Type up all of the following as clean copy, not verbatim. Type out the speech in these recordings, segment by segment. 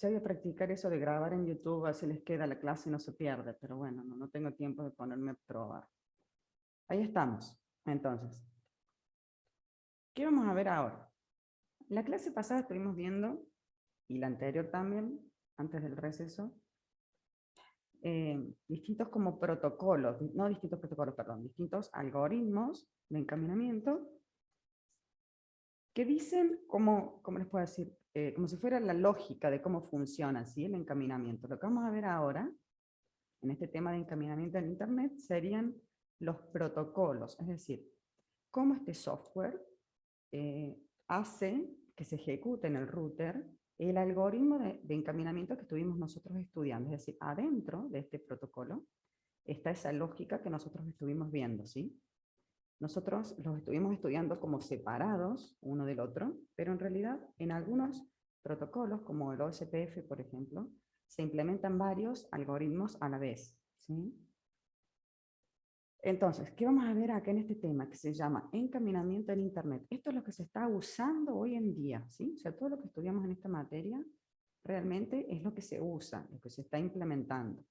Ya voy a practicar eso de grabar en YouTube, así les queda la clase y no se pierde, pero bueno, no tengo tiempo de ponerme a probar. Ahí estamos. Entonces, ¿qué vamos a ver ahora? La clase pasada estuvimos viendo, y la anterior también, antes del receso, distintos como protocolos, no distintos protocolos, perdón, distintos algoritmos de encaminamiento que dicen cómo les puedo decir, como si fuera la lógica de cómo funciona, ¿sí?, el encaminamiento. Lo que vamos a ver ahora, en este tema de encaminamiento en Internet, serían los protocolos, es decir, cómo este software hace que se ejecute en el router el algoritmo de encaminamiento que estuvimos nosotros estudiando. Es decir, adentro de este protocolo está esa lógica que nosotros estuvimos viendo, ¿sí? Nosotros los estuvimos estudiando como separados uno del otro, pero en realidad en algunos protocolos, como el OSPF, por ejemplo, se implementan varios algoritmos a la vez, ¿sí? Entonces, ¿qué vamos a ver acá en este tema que se llama encaminamiento en Internet? Esto es lo que se está usando hoy en día, ¿sí? O sea, todo lo que estudiamos en esta materia realmente es lo que se usa, lo que se está implementando.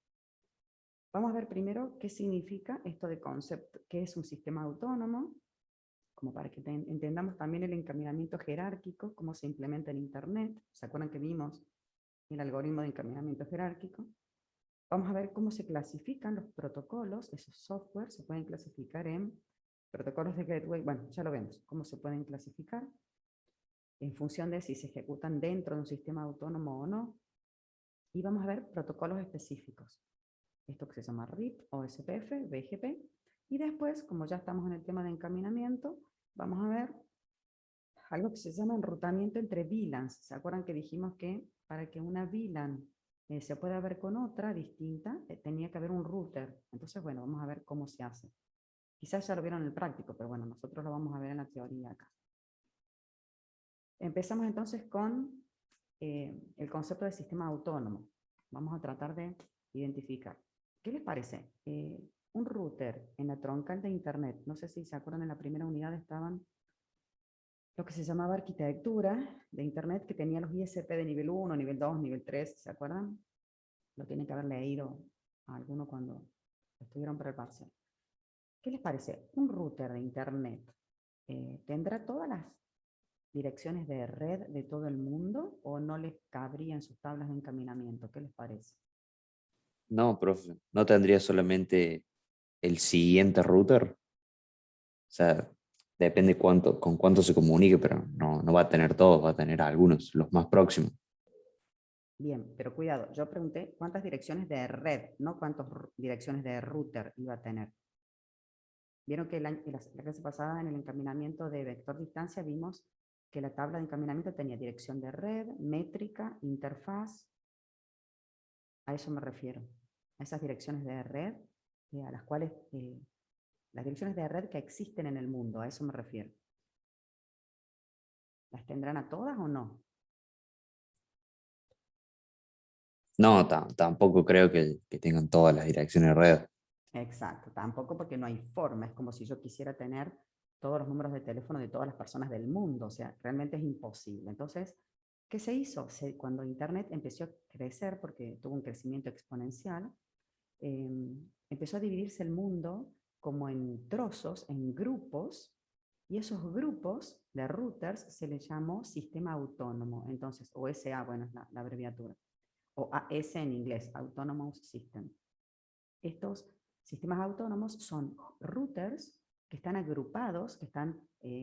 Vamos a ver primero qué significa esto de concepto, qué es un sistema autónomo, como para que entendamos también el encaminamiento jerárquico, cómo se implementa en Internet. ¿Se acuerdan que vimos el algoritmo de encaminamiento jerárquico? Vamos a ver cómo se clasifican los protocolos, esos softwares se pueden clasificar en protocolos de gateway, bueno, ya lo vemos, cómo se pueden clasificar en función de si se ejecutan dentro de un sistema autónomo o no. Y vamos a ver protocolos específicos, esto que se llama RIP, OSPF, BGP, y después, como ya estamos en el tema de encaminamiento, vamos a ver algo que se llama enrutamiento entre VLANs. ¿Se acuerdan que dijimos que para que una VLAN se pueda ver con otra distinta, tenía que haber un router? Entonces, bueno, vamos a ver cómo se hace. Quizás ya lo vieron en el práctico, pero bueno, nosotros lo vamos a ver en la teoría acá. Empezamos entonces con el concepto de sistema autónomo. Vamos a tratar de identificar. ¿Qué les parece? Un router en la troncal de Internet. No sé si se acuerdan, en la primera unidad estaban lo que se llamaba arquitectura de Internet, que tenía los ISP de nivel 1, nivel 2, nivel 3, ¿se acuerdan? Lo tienen que haber leído a alguno cuando estuvieron para el parcial. ¿Qué les parece? Un router de Internet ¿tendrá todas las direcciones de red de todo el mundo o no les cabría en sus tablas de encaminamiento? ¿Qué les parece? No, profe, no tendría solamente el siguiente router. O sea, depende con cuánto se comunique, pero no va a tener todos, va a tener algunos, los más próximos. Bien, pero cuidado, yo pregunté cuántas direcciones de red, no cuántas direcciones de router iba a tener. Vieron que la clase pasada en el encaminamiento de vector distancia vimos que la tabla de encaminamiento tenía dirección de red, métrica, interfaz. A eso me refiero, a esas direcciones de red, a las cuales, las direcciones de red que existen en el mundo, a eso me refiero. ¿Las tendrán a todas o no? No, tampoco creo que tengan todas las direcciones de red. Exacto, tampoco, porque no hay forma. Es como si yo quisiera tener todos los números de teléfono de todas las personas del mundo. O sea, realmente es imposible. Entonces, ¿qué se hizo? Cuando Internet empezó a crecer, porque tuvo un crecimiento exponencial, empezó a dividirse el mundo como en trozos, en grupos, y esos grupos de routers se les llamó sistema autónomo. Entonces, OSA, bueno, es la abreviatura, o AS en inglés, Autonomous System. Estos sistemas autónomos son routers que están agrupados, que están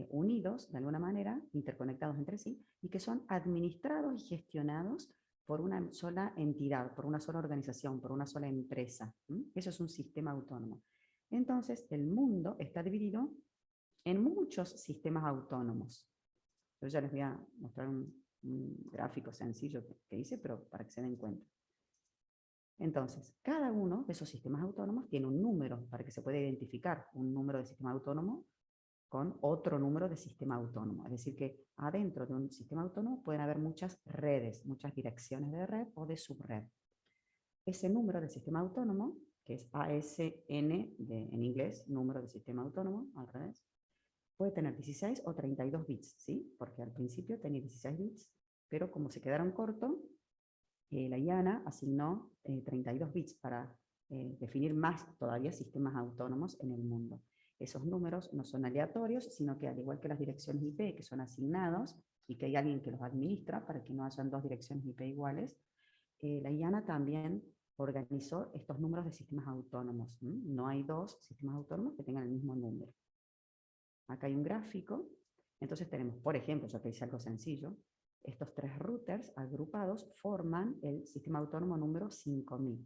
unidos de alguna manera, interconectados entre sí, y que son administrados y gestionados por una sola entidad, por una sola organización, por una sola empresa. Eso es un sistema autónomo. Entonces, el mundo está dividido en muchos sistemas autónomos. Yo ya les voy a mostrar un gráfico sencillo que hice, pero para que se den cuenta. Entonces, cada uno de esos sistemas autónomos tiene un número para que se pueda identificar un número de sistema autónomo con otro número de sistema autónomo. Es decir, que adentro de un sistema autónomo pueden haber muchas redes, muchas direcciones de red o de subred. Ese número de sistema autónomo, que es ASN en inglés, número de sistema autónomo, al revés, puede tener 16 o 32 bits, ¿sí? Porque al principio tenía 16 bits, pero como se quedaron cortos, La IANA asignó 32 bits para definir más todavía sistemas autónomos en el mundo. Esos números no son aleatorios, sino que al igual que las direcciones IP, que son asignados y que hay alguien que los administra para que no hayan dos direcciones IP iguales, la IANA también organizó estos números de sistemas autónomos. No hay dos sistemas autónomos que tengan el mismo número. Acá hay un gráfico. Entonces tenemos, por ejemplo, ya te hice algo sencillo, estos tres routers agrupados forman el sistema autónomo número 5000.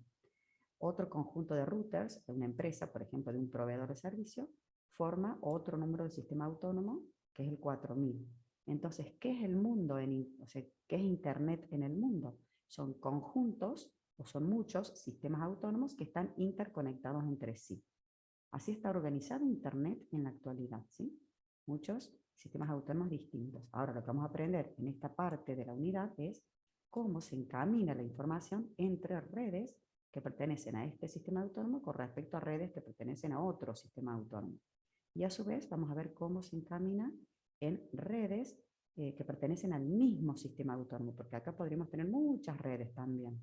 Otro conjunto de routers de una empresa, por ejemplo, de un proveedor de servicio, forma otro número de sistema autónomo, que es el 4000. Entonces, ¿qué es el mundo? O sea, ¿qué es Internet en el mundo? Son conjuntos o son muchos sistemas autónomos que están interconectados entre sí. Así está organizado Internet en la actualidad, ¿sí? Muchos sistemas autónomos distintos. Ahora lo que vamos a aprender en esta parte de la unidad es cómo se encamina la información entre redes que pertenecen a este sistema autónomo con respecto a redes que pertenecen a otro sistema autónomo. Y a su vez vamos a ver cómo se encamina en redes que pertenecen al mismo sistema autónomo, porque acá podríamos tener muchas redes también.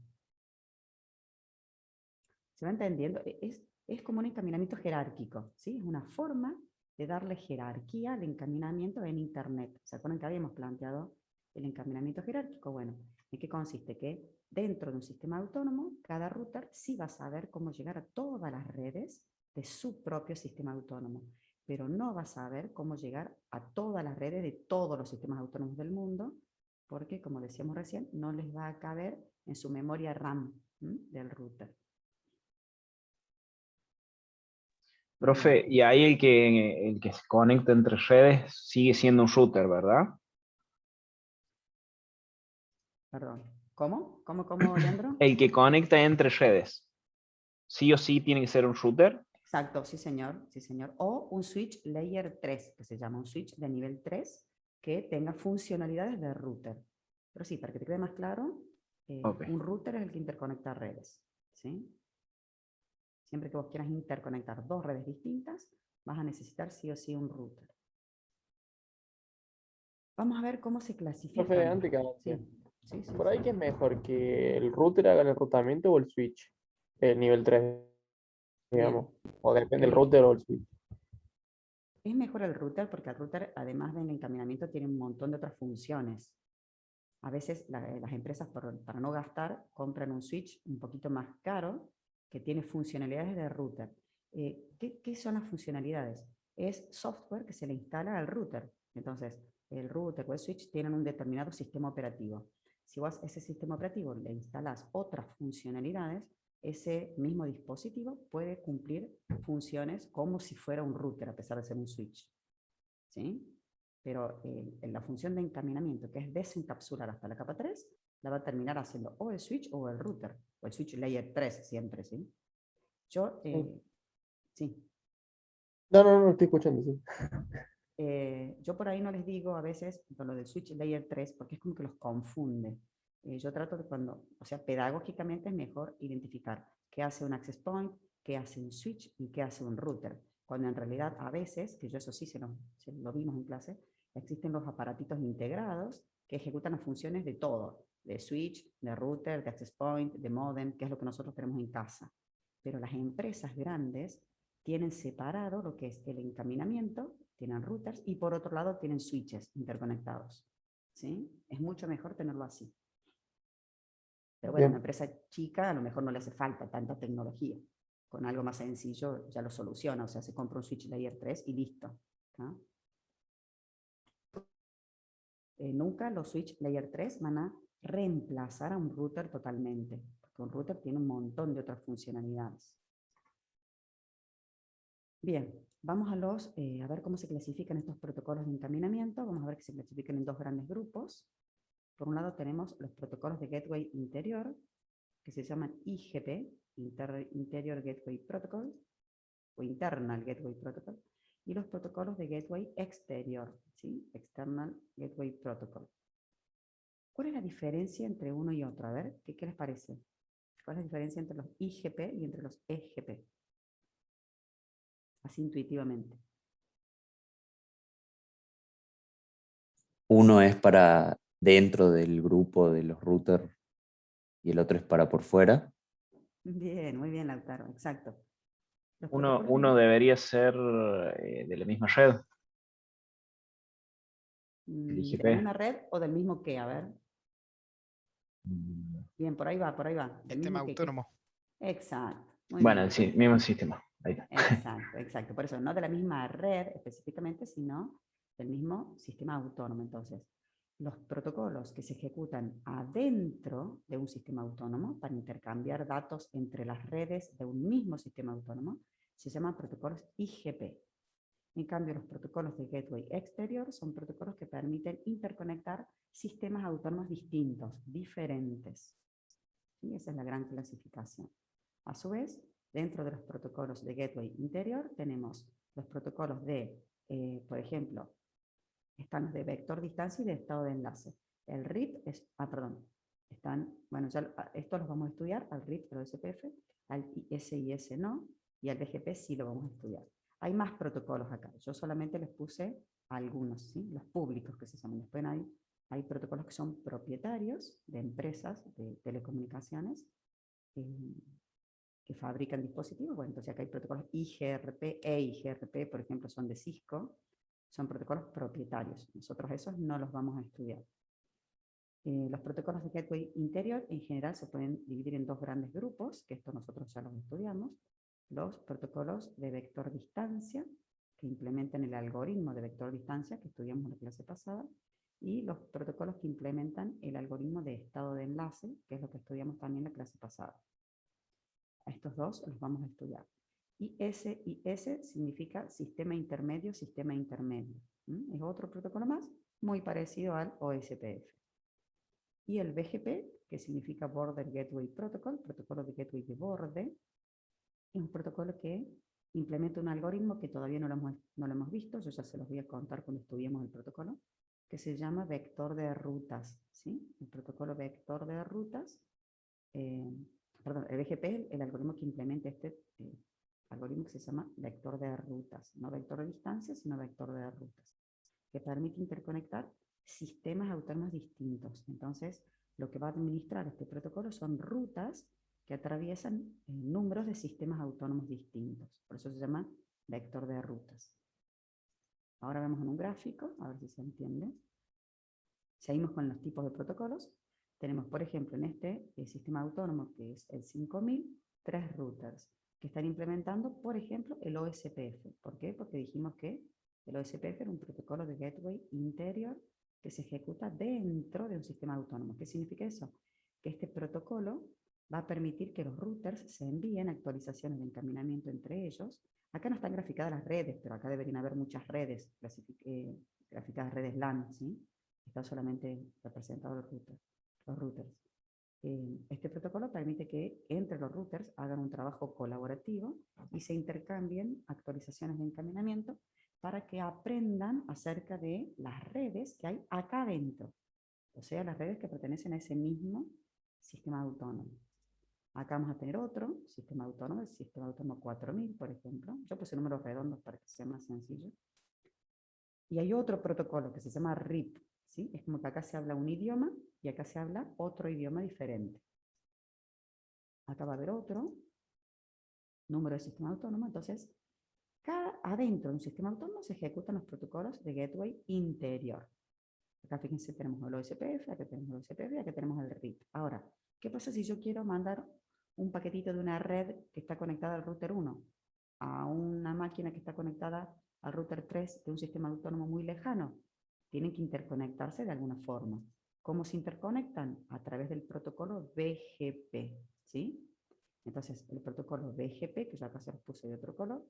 ¿Se va entendiendo? Es como un encaminamiento jerárquico, ¿sí? Es una forma de darle jerarquía al encaminamiento en Internet. ¿Se acuerdan que habíamos planteado el encaminamiento jerárquico? Bueno, ¿en qué consiste? Que dentro de un sistema autónomo, cada router sí va a saber cómo llegar a todas las redes de su propio sistema autónomo, pero no va a saber cómo llegar a todas las redes de todos los sistemas autónomos del mundo, porque, como decíamos recién, no les va a caber en su memoria RAM del router. Profe, y ahí el que se conecta entre redes sigue siendo un router, ¿verdad? Perdón. ¿Cómo, Leandro? El que conecta entre redes, sí o sí tiene que ser un router. Exacto, sí señor, sí señor. O un switch layer 3, que se llama un switch de nivel 3, que tenga funcionalidades de router. Pero sí, para que te quede más claro, Ok. un router es el que interconecta redes, ¿sí? Siempre que vos quieras interconectar dos redes distintas, vas a necesitar sí o sí un router. Vamos a ver cómo se Profe, clasifican. antes que avance, Sí, sí, sí, por ahí sí. que es mejor que el router haga el enrutamiento o el switch, el nivel 3, Bien. digamos, o depende del Eh, router o el switch. es mejor el router porque el router, además del encaminamiento, tiene un montón de otras funciones. A veces las empresas, para no gastar, compran un switch un poquito más caro que tiene funcionalidades de router. ¿Qué son las funcionalidades? Es software que se le instala al router. Entonces, el router o el switch tienen un determinado sistema operativo. Si vos a ese sistema operativo le instalás otras funcionalidades, ese mismo dispositivo puede cumplir funciones como si fuera un router, a pesar de ser un switch. ¿Sí? Pero en la función de encaminamiento, que es desencapsular hasta la capa 3, la va a terminar haciendo o el switch o el router, o el switch layer 3 siempre, ¿sí? Yo, Sí. sí, No, estoy escuchando, sí. yo por ahí no les digo a veces por lo del switch layer 3 porque es como que los confunde. Yo trato de cuando, o sea, pedagógicamente es mejor identificar qué hace un access point, qué hace un switch y qué hace un router. Cuando en realidad a veces, que yo eso sí se lo vimos en clase, existen los aparatitos integrados que ejecutan las funciones de todo, de switch, de router, de access point, de modem, que es lo que nosotros tenemos en casa. Pero las empresas grandes tienen separado lo que es el encaminamiento, tienen routers y por otro lado tienen switches interconectados. ¿Sí? Es mucho mejor tenerlo así. Pero bueno, una Bien. empresa chica a lo mejor no le hace falta tanta tecnología. Con algo más sencillo ya lo soluciona, o sea, se compra un switch layer 3 y listo. ¿No? Nunca los switch layer 3 van a reemplazar a un router totalmente, porque un router tiene un montón de otras funcionalidades. Bien, vamos a ver cómo se clasifican estos protocolos de encaminamiento. Vamos a ver que se clasifican en dos grandes grupos. Por un lado tenemos los protocolos de gateway interior, que se llaman IGP, Interior Gateway Protocol, o Internal Gateway Protocol, y los protocolos de gateway exterior, ¿sí? External Gateway Protocol. ¿Cuál es la diferencia entre uno y otro? A ver, ¿qué les parece? ¿Cuál es la diferencia entre los IGP y entre los EGP? Así intuitivamente. Uno es para dentro del grupo de los routers y el otro es para por fuera. Bien, muy bien, Lautaro, exacto. Los Uno, protocolos uno de- debería ser de la misma red, el ¿De la IGP. misma red o del mismo qué? A ver. Mm, Bien, por ahí va, por ahí va. Del Sistema mismo que. autónomo. Exacto, muy Bueno, bien. sí, mismo sistema. Ahí está. Exacto, exacto. Por eso, no de la misma red específicamente, sino del mismo sistema autónomo. Entonces, los protocolos que se ejecutan adentro de un sistema autónomo para intercambiar datos entre las redes de un mismo sistema autónomo se llaman protocolos IGP. En cambio, los protocolos de gateway exterior son protocolos que permiten interconectar sistemas autónomos distintos, diferentes. ¿Sí? Esa es la gran clasificación. A su vez, dentro de los protocolos de gateway interior tenemos los protocolos de, por ejemplo, están los de vector distancia y de estado de enlace. El RIP es, perdón, están, bueno, ya esto los vamos a estudiar, al RIP, al SPF, al SIS no, y al BGP sí lo vamos a estudiar. Hay más protocolos acá, yo solamente les puse algunos, ¿sí? Los públicos que se llaman. Después hay protocolos que son propietarios de empresas de telecomunicaciones, que fabrican dispositivos. Bueno, entonces acá hay protocolos IGRP e IGRP, por ejemplo, son de Cisco, son protocolos propietarios. Nosotros esos no los vamos a estudiar. Los protocolos de gateway interior en general se pueden dividir en dos grandes grupos, que esto nosotros ya los estudiamos. Los protocolos de vector distancia, que implementan el algoritmo de vector distancia que estudiamos en la clase pasada, y los protocolos que implementan el algoritmo de estado de enlace, que es lo que estudiamos también en la clase pasada. A estos dos los vamos a estudiar. Y S significa sistema intermedio, sistema intermedio. Es otro protocolo más, muy parecido al OSPF. Y el BGP, que significa Border Gateway Protocol, protocolo de gateway de borde, es un protocolo que implementa un algoritmo que todavía no lo hemos visto, yo ya se los voy a contar cuando estudiemos el protocolo, que se llama vector de rutas. ¿Sí? El protocolo vector de rutas, perdón, el BGP es el algoritmo que implementa este algoritmo que se llama vector de rutas, no vector de distancia, sino vector de rutas, que permite interconectar sistemas autónomos distintos. Entonces, lo que va a administrar este protocolo son rutas que atraviesan números de sistemas autónomos distintos. Por eso se llama vector de rutas. Ahora vemos en un gráfico, a ver si se entiende. Seguimos con los tipos de protocolos. Tenemos, por ejemplo, en este sistema autónomo, que es el 5000, 3 routers que están implementando, por ejemplo, el OSPF. ¿Por qué? Porque dijimos que el OSPF era un protocolo de gateway interior que se ejecuta dentro de un sistema autónomo. ¿Qué significa eso? Que este protocolo va a permitir que los routers se envíen actualizaciones de encaminamiento entre ellos. Acá no están graficadas las redes, pero acá deberían haber muchas redes, graficadas redes LAN, ¿sí? Está solamente representado los routers. Este protocolo permite que entre los routers hagan un trabajo colaborativo y se intercambien actualizaciones de encaminamiento para que aprendan acerca de las redes que hay acá adentro, o sea, las redes que pertenecen a ese mismo sistema autónomo. Acá vamos a tener otro sistema autónomo, el sistema autónomo 4000, por ejemplo. Yo puse números redondos para que sea más sencillo. Y hay otro protocolo que se llama RIP, ¿sí? Es como que acá se habla un idioma y acá se habla otro idioma diferente. Acá va a haber otro número de sistema autónomo. Entonces, adentro de un sistema autónomo se ejecutan los protocolos de gateway interior. Acá fíjense, tenemos el OSPF, acá tenemos el OSPF y acá tenemos el RIP. Ahora, ¿qué pasa si yo quiero mandar un paquetito de una red que está conectada al router 1 a una máquina que está conectada al router 3 de un sistema autónomo muy lejano? Tienen que interconectarse de alguna forma. ¿Cómo se interconectan? A través del protocolo BGP, ¿sí? Entonces, el protocolo BGP, que yo acá se los puse de otro color,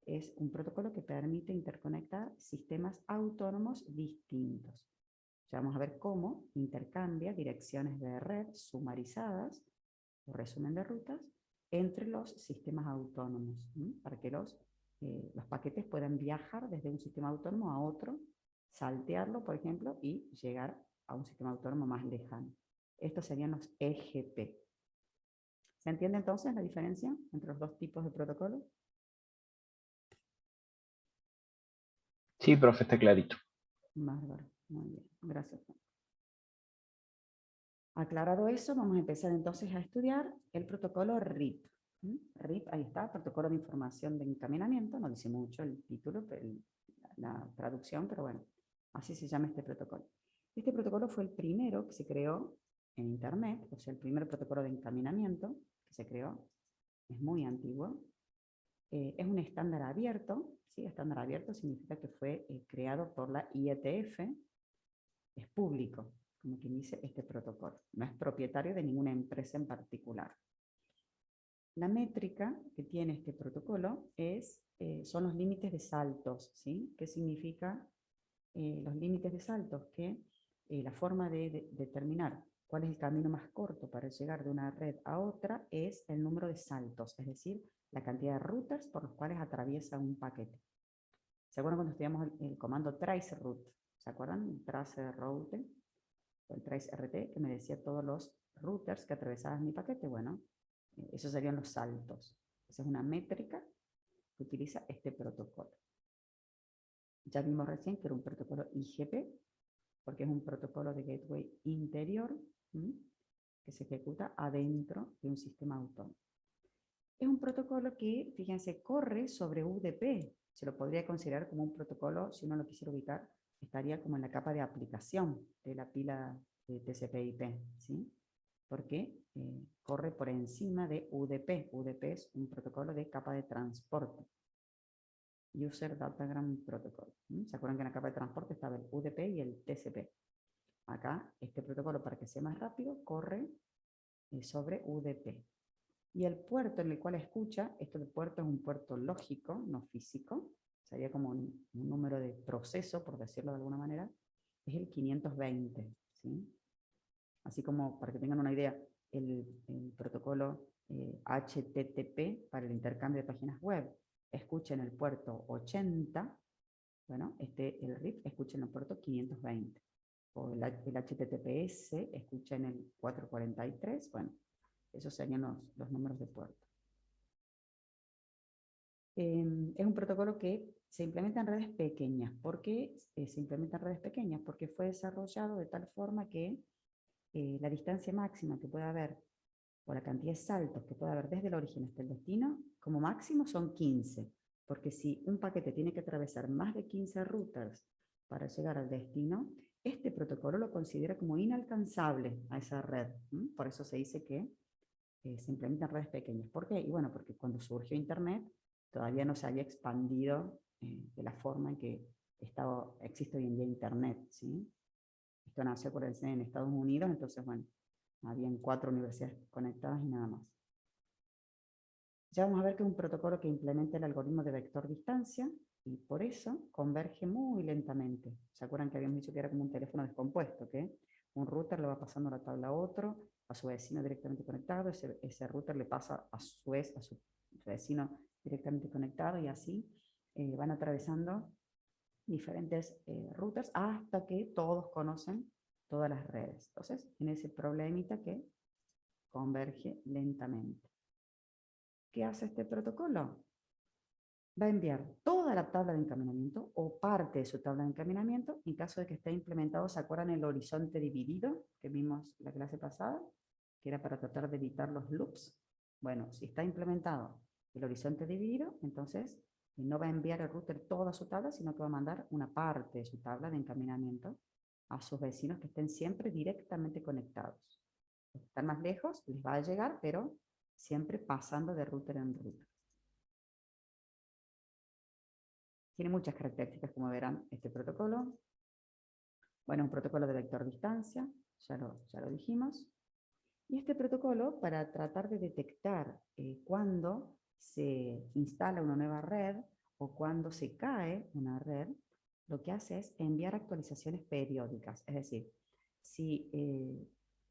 es un protocolo que permite interconectar sistemas autónomos distintos. Ya vamos a ver cómo intercambia direcciones de red sumarizadas, o resumen de rutas, entre los sistemas autónomos, para que los paquetes puedan viajar desde un sistema autónomo a otro, saltearlo, por ejemplo, y llegar a un sistema autónomo más lejano. Estos serían los EGP. ¿Se entiende entonces la diferencia entre los dos tipos de protocolos? Sí, profe, está clarito. Bárbaro. Muy bien. Gracias. Aclarado eso, vamos a empezar entonces a estudiar el protocolo RIP. RIP, ahí está, Protocolo de Información de Encaminamiento, no dice mucho el título, la traducción, pero bueno, así se llama este protocolo. Este protocolo fue el primero que se creó en Internet, o sea, el primer protocolo de encaminamiento que se creó, es muy antiguo. Es un estándar abierto, ¿sí? Estándar abierto significa que fue creado por la IETF, es público, como quien dice, este protocolo. No es propietario de ninguna empresa en particular. La métrica que tiene este protocolo son los límites de saltos, ¿sí? ¿Qué significa los límites de saltos? Que la forma de determinar cuál es el camino más corto para llegar de una red a otra es el número de saltos, es decir, la cantidad de routers por los cuales atraviesa un paquete. ¿Se acuerdan cuando estudiamos el comando traceroute? ¿Se acuerdan? Traceroute, o el traceRT, que me decía todos los routers que atravesaban mi paquete. Bueno, esos serían los saltos. Esa es una métrica que utiliza este protocolo. Ya vimos recién que era un protocolo IGP, porque es un protocolo de gateway interior que se ejecuta adentro de un sistema autónomo. Es un protocolo que, fíjense, corre sobre UDP. Se lo podría considerar como un protocolo, si uno lo quisiera ubicar, estaría como en la capa de aplicación de la pila de TCP/IP, ¿sí? Porque corre por encima de UDP. UDP es un protocolo de capa de transporte. User Datagram Protocol. ¿Se acuerdan que en la capa de transporte estaba el UDP y el TCP? Acá, este protocolo, para que sea más rápido, corre sobre UDP. Y el puerto en el cual escucha, esto de puerto es un puerto lógico, no físico, sería como un número de proceso, por decirlo de alguna manera, es el 520, ¿sí? Así como, para que tengan una idea, el protocolo HTTP para el intercambio de páginas web escucha en el puerto 80, bueno, el RIP escucha en el puerto 520, o el HTTPS escucha en el 443, bueno, esos serían los números de puerto. Es un protocolo que se implementa en redes pequeñas. ¿Por qué se implementa en redes pequeñas? Porque fue desarrollado de tal forma que la distancia máxima que puede haber, o la cantidad de saltos que puede haber desde el origen hasta el destino, como máximo son 15. Porque si un paquete tiene que atravesar más de 15 routers para llegar al destino, este protocolo lo considera como inalcanzable a esa red. Por eso se dice que se implementan redes pequeñas. ¿Por qué? Y bueno, porque cuando surgió Internet todavía no se había expandido de la forma en que existe hoy en día Internet, ¿sí? Esto nació por en Estados Unidos, entonces bueno, habían 4 universidades conectadas y nada más. Ya vamos a ver que es un protocolo que implementa el algoritmo de vector distancia y por eso converge muy lentamente. ¿Se acuerdan que habíamos dicho que era como un teléfono descompuesto? Que un router le va pasando la tabla a otro, a su vecino directamente conectado, ese router le pasa a su vez a su vecino directamente conectado y así van atravesando diferentes routers hasta que todos conocen todas las redes. Entonces, tiene ese problemita que converge lentamente. ¿Qué hace este protocolo? Va a enviar toda la tabla de encaminamiento o parte de su tabla de encaminamiento en caso de que esté implementado. ¿Se acuerdan el horizonte dividido que vimos la clase pasada? Que era para tratar de evitar los loops. Bueno, si está implementado el horizonte dividido, entonces no va a enviar el router toda su tabla, sino que va a mandar una parte de su tabla de encaminamiento a sus vecinos que estén siempre directamente conectados. Los que están más lejos les va a llegar, pero siempre pasando de router en router. Tiene muchas características, como verán, este protocolo. Bueno, un protocolo de vector distancia, ya lo dijimos. Y este protocolo, para tratar de detectar cuándo se instala una nueva red o cuándo se cae una red, lo que hace es enviar actualizaciones periódicas. Es decir, si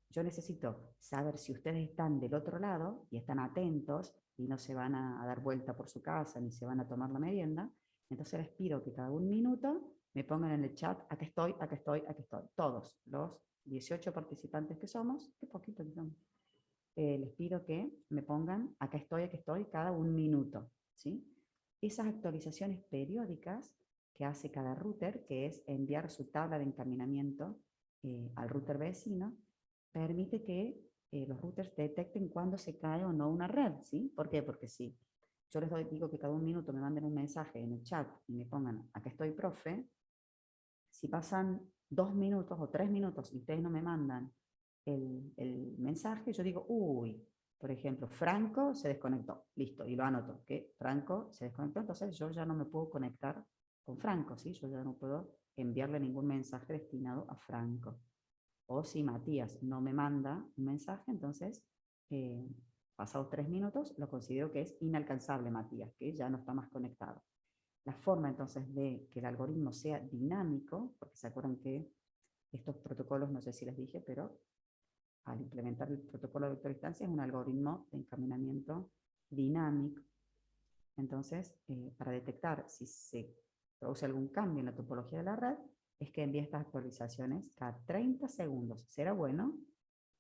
yo necesito saber si ustedes están del otro lado y están atentos y no se van a dar vuelta por su casa ni se van a tomar la merienda, entonces les pido que cada 1 minuto me pongan en el chat, aquí estoy, aquí estoy, aquí estoy. Todos los 18 participantes que somos, qué poquito que somos, les pido que me pongan, acá estoy, cada 1 minuto, ¿sí? Esas actualizaciones periódicas que hace cada router, que es enviar su tabla de encaminamiento al router vecino, permite que los routers detecten cuándo se cae o no una red, ¿sí? ¿Por qué? Porque si yo les digo que cada un minuto me manden un mensaje en el chat y me pongan, acá estoy, profe, si pasan 2 minutos o 3 minutos y ustedes no me mandan el mensaje, yo digo, uy, por ejemplo, Franco se desconectó, listo, y lo anoto, que Franco se desconectó, entonces yo ya no me puedo conectar con Franco, ¿sí? Yo ya no puedo enviarle ningún mensaje destinado a Franco. O si Matías no me manda un mensaje, entonces, pasados 3 minutos, lo considero que es inalcanzable Matías, que ya no está más conectado. La forma entonces de que el algoritmo sea dinámico, porque se acuerdan que estos protocolos, no sé si les dije, pero al implementar el protocolo de vector distancia es un algoritmo de encaminamiento dinámico. Entonces, para detectar si se produce algún cambio en la topología de la red, es que envía estas actualizaciones cada 30 segundos. ¿Será bueno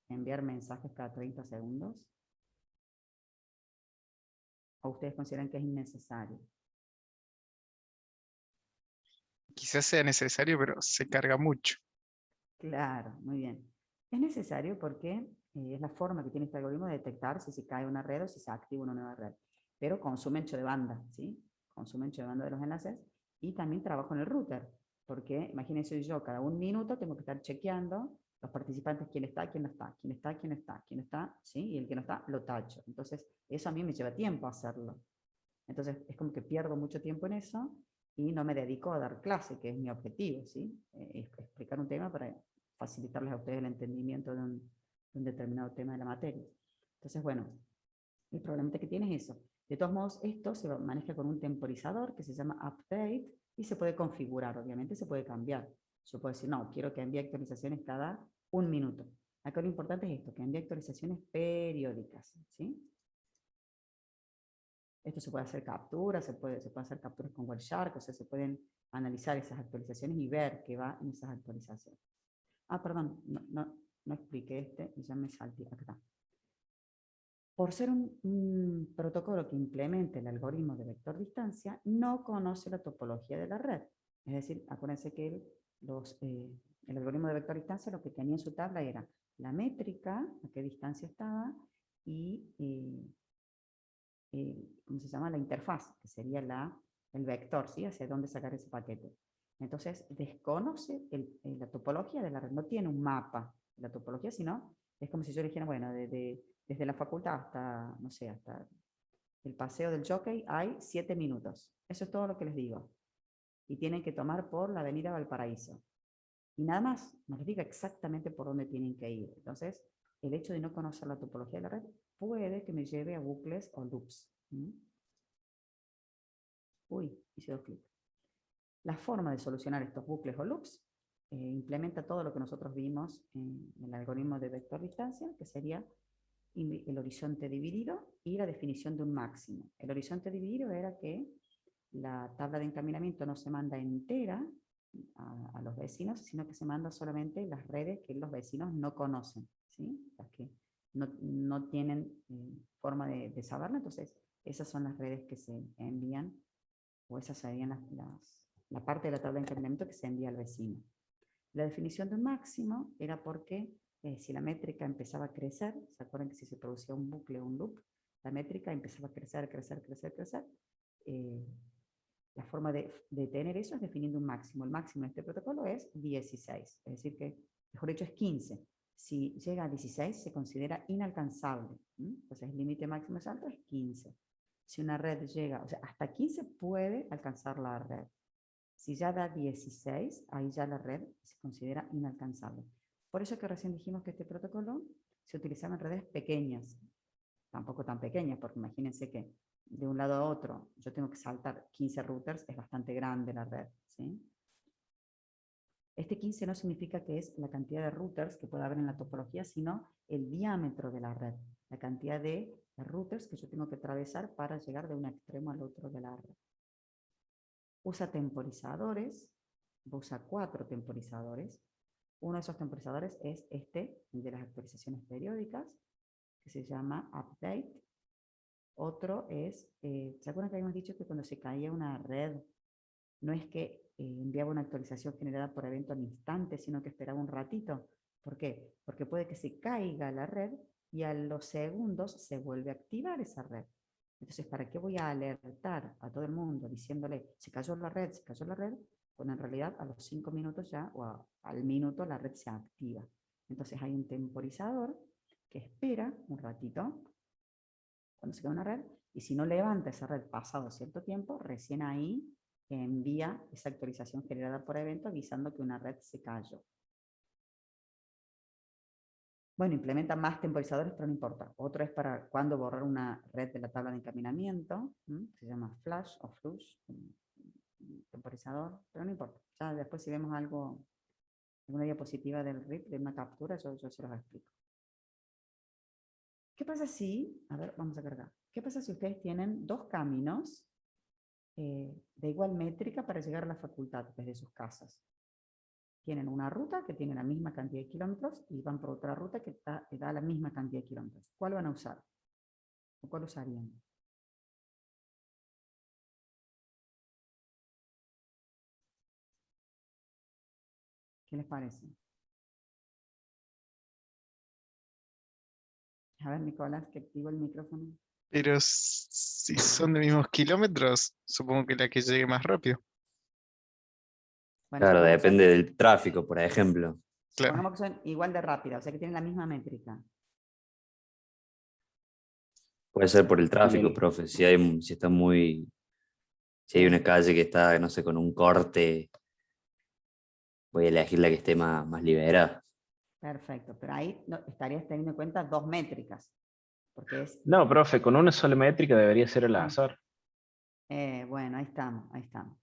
enviar mensajes cada 30 segundos? ¿O ustedes consideran que es innecesario? Quizás sea necesario, pero se carga mucho. Claro, muy bien. Es necesario porque es la forma que tiene este algoritmo de detectar si se cae una red o si se activa una nueva red. Pero consume ancho de banda, ¿sí? Consume ancho de banda de los enlaces y también trabajo en el router. Porque imagínense yo, cada un minuto tengo que estar chequeando los participantes, quién está, quién no está, quién está, quién está, quién está, ¿sí? Y el que no está, lo tacho. Entonces, eso a mí me lleva tiempo hacerlo. Entonces, es como que pierdo mucho tiempo en eso y no me dedico a dar clase, que es mi objetivo, ¿sí? Explicar un tema para facilitarles a ustedes el entendimiento de un determinado tema de la materia. Entonces, bueno, el problema que tiene es eso. De todos modos, esto se maneja con un temporizador que se llama update y se puede configurar, obviamente se puede cambiar. Yo puedo decir, no, quiero que envíe actualizaciones cada un minuto. Acá lo importante es esto, que envíe actualizaciones periódicas, ¿sí? Esto se puede hacer capturas, se puede hacer capturas con Wireshark, o sea, se pueden analizar esas actualizaciones y ver qué va en esas actualizaciones. Ah, perdón, no expliqué este y ya me salté. Acá está. Por ser un protocolo que implemente el algoritmo de vector distancia, no conoce la topología de la red. Es decir, acuérdense que el algoritmo de vector distancia lo que tenía en su tabla era la métrica, a qué distancia estaba, y ¿cómo se llama? La interfaz, que sería el vector, ¿sí? Hacia dónde sacar ese paquete. Entonces, desconoce la topología de la red, no tiene un mapa de la topología, sino es como si yo le dijera, bueno, desde la facultad hasta, no sé, hasta el paseo del Jockey hay 7 minutos. Eso es todo lo que les digo. Y tienen que tomar por la avenida Valparaíso. Y nada más, no les diga exactamente por dónde tienen que ir. Entonces, el hecho de no conocer la topología de la red puede que me lleve a bucles o loops. Uy, hice 2 clics. La forma de solucionar estos bucles o loops implementa todo lo que nosotros vimos en el algoritmo de vector distancia, que sería el horizonte dividido y la definición de un máximo. El horizonte dividido era que la tabla de encaminamiento no se manda entera a los vecinos, sino que se manda solamente las redes que los vecinos no conocen, ¿sí? Las que no tienen forma de saberlo, entonces esas son las redes que se envían, o esas serían la parte de la tabla de encaminamiento que se envía al vecino. La definición de un máximo era porque si la métrica empezaba a crecer, ¿se acuerdan que si se producía un bucle o un loop, la métrica empezaba a crecer, crecer, crecer, crecer? La forma de tener eso es definiendo un máximo. El máximo en este protocolo es 16, es decir que, mejor dicho, es 15. Si llega a 16 se considera inalcanzable. Entonces el límite máximo es alto, es 15. Si una red llega, o sea, hasta 15 puede alcanzar la red. Si ya da 16, ahí ya la red se considera inalcanzable. Por eso que recién dijimos que este protocolo se utilizaba en redes pequeñas, tampoco tan pequeñas, porque imagínense que de un lado a otro yo tengo que saltar 15 routers, es bastante grande la red, ¿sí? Este 15 no significa que es la cantidad de routers que pueda haber en la topología, sino el diámetro de la red, la cantidad de routers que yo tengo que atravesar para llegar de un extremo al otro de la red. Usa temporizadores, usa 4 temporizadores. Uno de esos temporizadores es este, el de las actualizaciones periódicas, que se llama update. Otro es, ¿se acuerdan que habíamos dicho que cuando se caía una red, no es que enviaba una actualización generada por evento al instante, sino que esperaba un ratito? ¿Por qué? Porque puede que se caiga la red y a los segundos se vuelve a activar esa red. Entonces, ¿para qué voy a alertar a todo el mundo diciéndole, se cayó la red, se cayó la red? Cuando en realidad a los 5 minutos ya, al minuto, la red se activa. Entonces hay un temporizador que espera un ratito cuando se cae una red, y si no levanta esa red pasado cierto tiempo, recién ahí envía esa actualización generada por evento avisando que una red se cayó. Bueno, implementa más temporizadores, pero no importa. Otro es para cuando borrar una red de la tabla de encaminamiento, se llama flash o flush, temporizador, pero no importa. Ya después si vemos algo, alguna diapositiva del RIP, de una captura, yo se los explico. ¿Qué pasa si, a ver, vamos a cargar. ¿Qué pasa si ustedes tienen dos caminos de igual métrica para llegar a la facultad desde sus casas? Tienen una ruta que tiene la misma cantidad de kilómetros y van por otra ruta que da la misma cantidad de kilómetros. ¿Cuál van a usar? ¿O cuál usarían? ¿Qué les parece? A ver, Nicolás, que activo el micrófono. Pero si son de mismos kilómetros, supongo que la que llegue más rápido. Bueno, Claro, supongamos que depende del tráfico, por ejemplo. Claro. son igual de rápidas, o sea que tienen la misma métrica. Puede ser por el tráfico, el- profe. Si hay, si está muy, si hay una calle que está, no sé, con un corte, voy a elegir la que esté más liberada. Perfecto, pero ahí estarías teniendo en cuenta dos métricas, porque es, No, profe, con una sola métrica debería ser al azar. bueno, ahí estamos,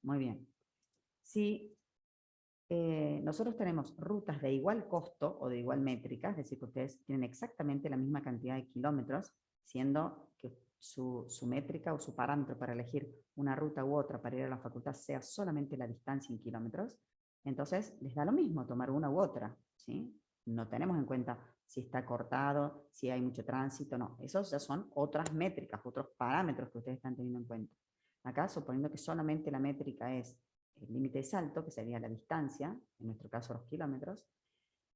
muy bien. Si nosotros tenemos rutas de igual costo o de igual métrica, es decir, que ustedes tienen exactamente la misma cantidad de kilómetros, siendo que su métrica o su parámetro para elegir una ruta u otra para ir a la facultad sea solamente la distancia en kilómetros, entonces les da lo mismo tomar una u otra, ¿sí? No tenemos en cuenta si está cortado, si hay mucho tránsito, no. Esos ya son otras métricas, otros parámetros que ustedes están teniendo en cuenta. Acá, suponiendo que solamente la métrica es el límite de salto, que sería la distancia, en nuestro caso los kilómetros,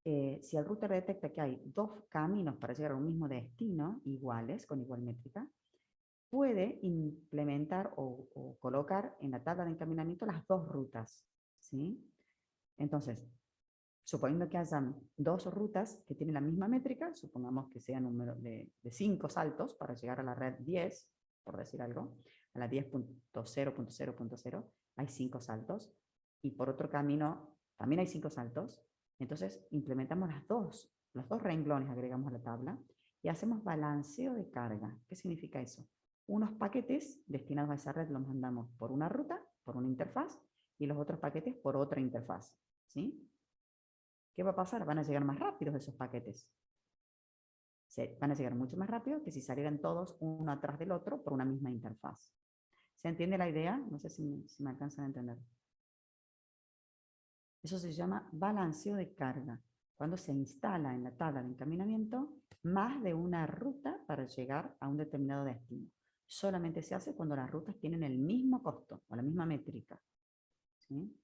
si el router detecta que hay dos caminos para llegar a un mismo destino, iguales, con igual métrica, puede implementar o colocar en la tabla de encaminamiento las dos rutas, ¿sí? Entonces, suponiendo que hayan dos rutas que tienen la misma métrica, supongamos que sea número de 5 saltos para llegar a la red 10, por decir algo, a la 10.0.0.0, hay 5 saltos, y por otro camino también hay 5 saltos, entonces implementamos los dos renglones, agregamos a la tabla, y hacemos balanceo de carga. ¿Qué significa eso? Unos paquetes destinados a esa red los mandamos por una ruta, por una interfaz, y los otros paquetes por otra interfaz, ¿sí? ¿Qué va a pasar? Van a llegar más rápidos esos paquetes. Van a llegar mucho más rápido que si salieran todos uno atrás del otro por una misma interfaz. ¿Se entiende la idea? No sé si me alcanzan a entender. Eso se llama balanceo de carga. Cuando se instala en la tabla de encaminamiento más de una ruta para llegar a un determinado destino. Solamente se hace cuando las rutas tienen el mismo costo o la misma métrica. ¿Sí?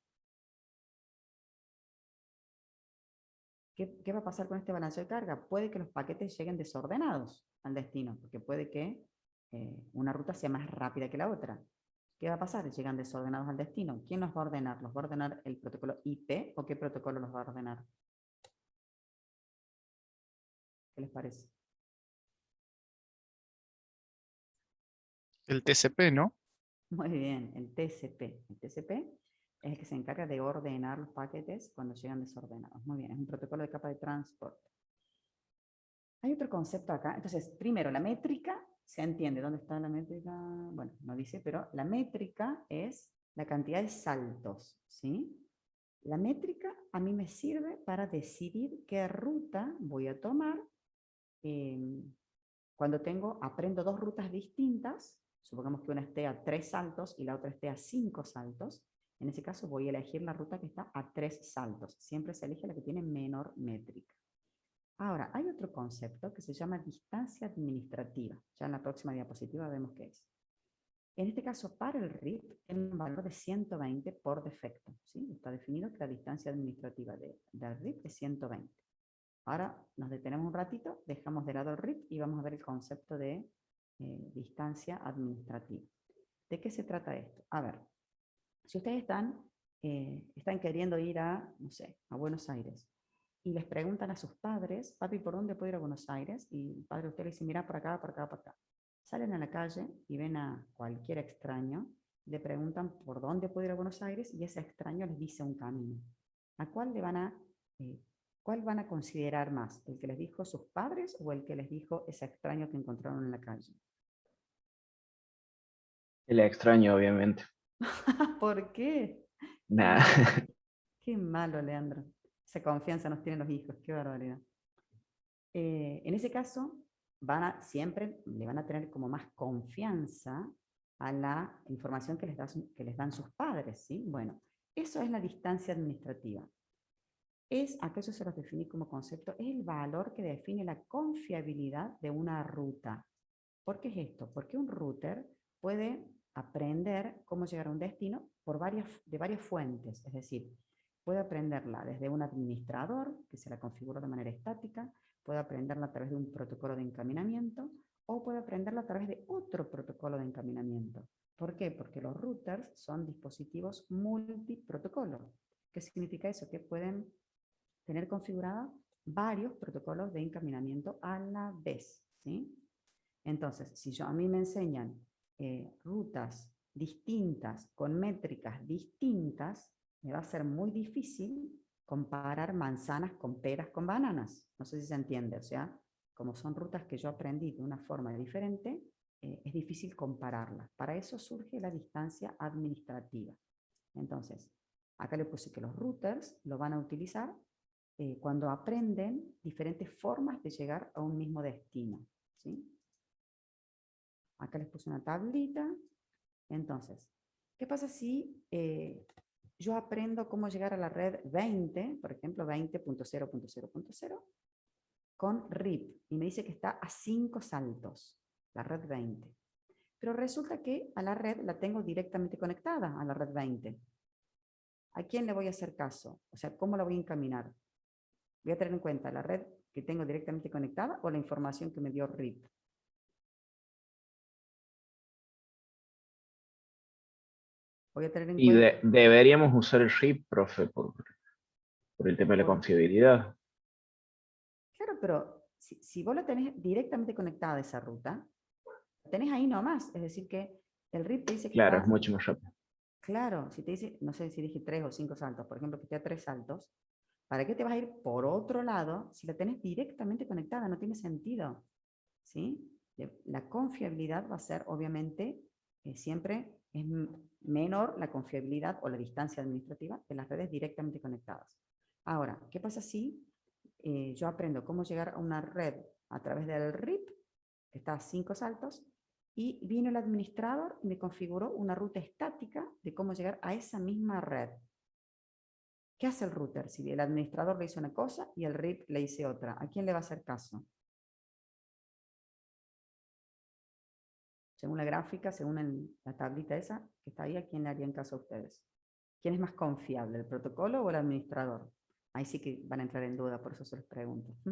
¿Qué va a pasar con este balanceo de carga? Puede que los paquetes lleguen desordenados al destino, porque puede que una ruta sea más rápida que la otra. ¿Qué va a pasar? Llegan desordenados al destino. ¿Quién los va a ordenar? ¿Los va a ordenar el protocolo IP o qué protocolo los va a ordenar? ¿Qué les parece? El TCP, ¿no? Muy bien, el TCP. El TCP es el que se encarga de ordenar los paquetes cuando llegan desordenados. Muy bien, es un protocolo de capa de transporte. Hay otro concepto acá. Entonces, primero, la métrica, se entiende. ¿Dónde está la métrica? Bueno, no dice, pero la métrica es la cantidad de saltos, ¿sí? La métrica a mí me sirve para decidir qué ruta voy a tomar cuando aprendo dos rutas distintas. Supongamos que una esté a 3 saltos y la otra esté a 5 saltos. En ese caso voy a elegir la ruta que está a 3 saltos. Siempre se elige la que tiene menor métrica. Ahora, hay otro concepto que se llama distancia administrativa. Ya en la próxima diapositiva vemos qué es. En este caso, para el RIP, tiene un valor de 120 por defecto, ¿sí? Está definido que la distancia administrativa del RIP es 120. Ahora nos detenemos un ratito, dejamos de lado el RIP y vamos a ver el concepto de distancia administrativa. ¿De qué se trata esto? A ver, si ustedes están queriendo ir a, no sé, a Buenos Aires, y les preguntan a sus padres, papi, ¿por dónde puedo ir a Buenos Aires? Y el padre de ustedes dice, mira, por acá, por acá, por acá. Salen a la calle y ven a cualquier extraño, le preguntan por dónde puedo ir a Buenos Aires y ese extraño les dice un camino. ¿A cuál cuál van a considerar más? ¿El que les dijo sus padres o el que les dijo ese extraño que encontraron en la calle? El extraño, obviamente. ¿Por qué? Nah. Qué malo, Leandro. Esa confianza nos tienen los hijos, qué barbaridad. En ese caso, siempre le van a tener como más confianza a la información que les dan sus padres, ¿sí? Bueno, eso es la distancia administrativa. Acá yo se los definí como concepto, es el valor que define la confiabilidad de una ruta. ¿Por qué es esto? Porque un router puede aprender cómo llegar a un destino de varias fuentes, es decir, puede aprenderla desde un administrador que se la configura de manera estática, puede aprenderla a través de un protocolo de encaminamiento o puede aprenderla a través de otro protocolo de encaminamiento. ¿Por qué? Porque los routers son dispositivos multiprotocolo. ¿Qué significa eso? Que pueden tener configurados varios protocolos de encaminamiento a la vez, ¿sí? Entonces, si a mí me enseñan rutas distintas, con métricas distintas, me va a ser muy difícil comparar manzanas con peras con bananas. No sé si se entiende, o sea, como son rutas que yo aprendí de una forma diferente, es difícil compararlas. Para eso surge la distancia administrativa. Entonces, acá le puse que los routers lo van a utilizar cuando aprenden diferentes formas de llegar a un mismo destino, ¿sí? Acá les puse una tablita. Entonces, ¿qué pasa si yo aprendo cómo llegar a la red 20, por ejemplo, 20.0.0.0, con RIP, y me dice que está a 5 saltos, la red 20. Pero resulta que a la red la tengo directamente conectada, a la red 20. ¿A quién le voy a hacer caso? O sea, ¿cómo la voy a encaminar? Voy a tener en cuenta la red que tengo directamente conectada o la información que me dio RIP. Voy a tener en Y cuenta... deberíamos usar el RIP, profe, por el tema de la por- confiabilidad. Claro, pero si vos la tenés directamente conectada a esa ruta, la tenés ahí nomás. Es decir, que el RIP te dice que Claro, es está... mucho más rápido. Claro, si te dice, no sé si dije 3 o 5 saltos, por ejemplo, que esté a 3 saltos, ¿para qué te vas a ir por otro lado si la tenés directamente conectada? No tiene sentido, ¿sí? La confiabilidad va a ser, obviamente, siempre es menor la confiabilidad o la distancia administrativa de las redes directamente conectadas. Ahora, ¿qué pasa si yo aprendo cómo llegar a una red a través del RIP, que está a 5 saltos, y vino el administrador y me configuró una ruta estática de cómo llegar a esa misma red? ¿Qué hace el router? Si el administrador le dice una cosa y el RIP le dice otra, ¿a quién le va a hacer caso? Según la gráfica, según la tablita esa que está ahí, ¿a quién le harían caso a ustedes? ¿Quién es más confiable, el protocolo o el administrador? Ahí sí que van a entrar en duda, por eso se los pregunto. ¿Qué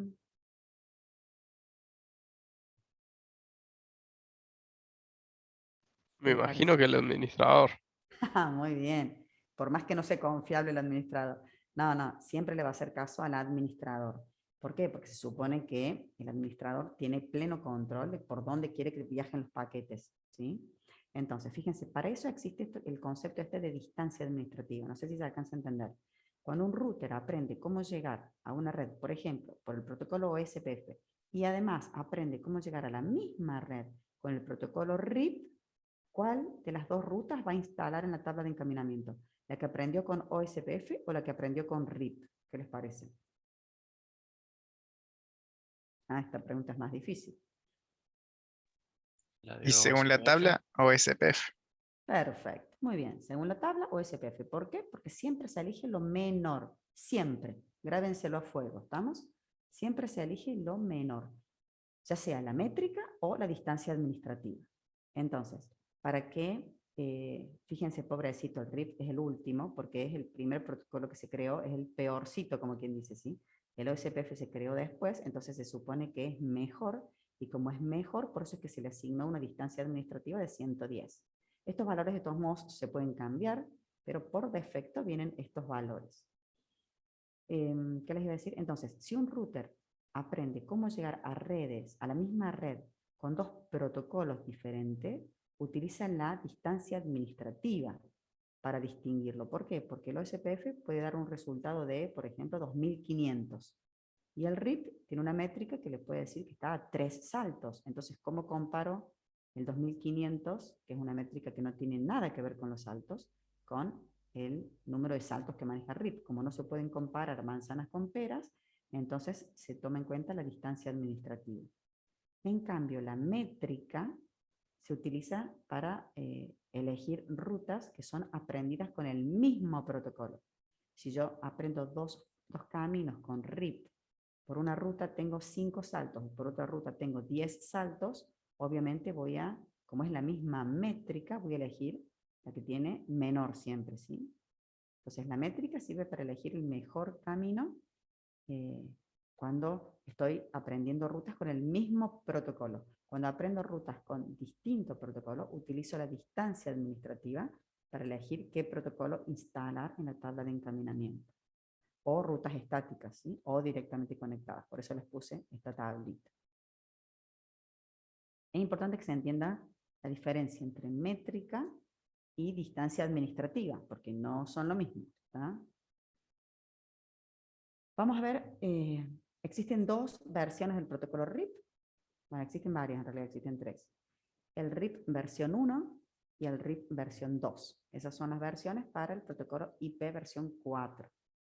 Me les parece? imagino que el administrador. Muy bien. Por más que no sea confiable el administrador. No, no, siempre le va a hacer caso al administrador. ¿Por qué? Porque se supone que el administrador tiene pleno control de por dónde quiere que viajen los paquetes, ¿sí? Entonces, fíjense, para eso existe el concepto este de distancia administrativa. No sé si se alcanza a entender. Cuando un router aprende cómo llegar a una red, por ejemplo, por el protocolo OSPF, y además aprende cómo llegar a la misma red con el protocolo RIP, ¿cuál de las dos rutas va a instalar en la tabla de encaminamiento? ¿La que aprendió con OSPF o la que aprendió con RIP? ¿Qué les parece? Esta pregunta es más difícil. La Y de según la OSPF. tabla, OSPF. Perfecto, muy bien. Según la tabla, OSPF. ¿Por qué? Porque siempre se elige lo menor. Siempre. Grábenselo a fuego, ¿estamos? Siempre se elige lo menor, ya sea la métrica o la distancia administrativa. Entonces, ¿para qué? Fíjense, pobrecito, el RIP es el último, porque es el primer protocolo que se creó, es el peorcito, como quien dice, ¿sí? El OSPF se creó después, entonces se supone que es mejor, y como es mejor, por eso es que se le asignó una distancia administrativa de 110. Estos valores de todos modos se pueden cambiar, pero por defecto vienen estos valores. ¿Qué les iba a decir? Entonces, si un router aprende cómo llegar a redes, a la misma red, con dos protocolos diferentes, utiliza la distancia administrativa para distinguirlo. ¿Por qué? Porque el OSPF puede dar un resultado de, por ejemplo, 2500. Y el RIP tiene una métrica que le puede decir que está a 3 saltos. Entonces, ¿cómo comparo el 2500, que es una métrica que no tiene nada que ver con los saltos, con el número de saltos que maneja RIP? Como no se pueden comparar manzanas con peras, entonces se toma en cuenta la distancia administrativa. En cambio, la métrica se utiliza para elegir rutas que son aprendidas con el mismo protocolo. Si yo aprendo dos caminos con RIP, por una ruta tengo 5 saltos, por otra ruta tengo 10 saltos, obviamente voy a, como es la misma métrica, voy a elegir la que tiene menor siempre, ¿sí? Entonces la métrica sirve para elegir el mejor camino cuando estoy aprendiendo rutas con el mismo protocolo. Cuando aprendo rutas con distinto protocolo, utilizo la distancia administrativa para elegir qué protocolo instalar en la tabla de encaminamiento. O rutas estáticas, ¿sí? O directamente conectadas. Por eso les puse esta tablita. Es importante que se entienda la diferencia entre métrica y distancia administrativa, porque no son lo mismo, ¿tá? Vamos a ver, existen dos versiones del protocolo RIP. Bueno, existen varias, en realidad existen 3. El RIP versión 1 y el RIP versión 2. Esas son las versiones para el protocolo IP versión 4.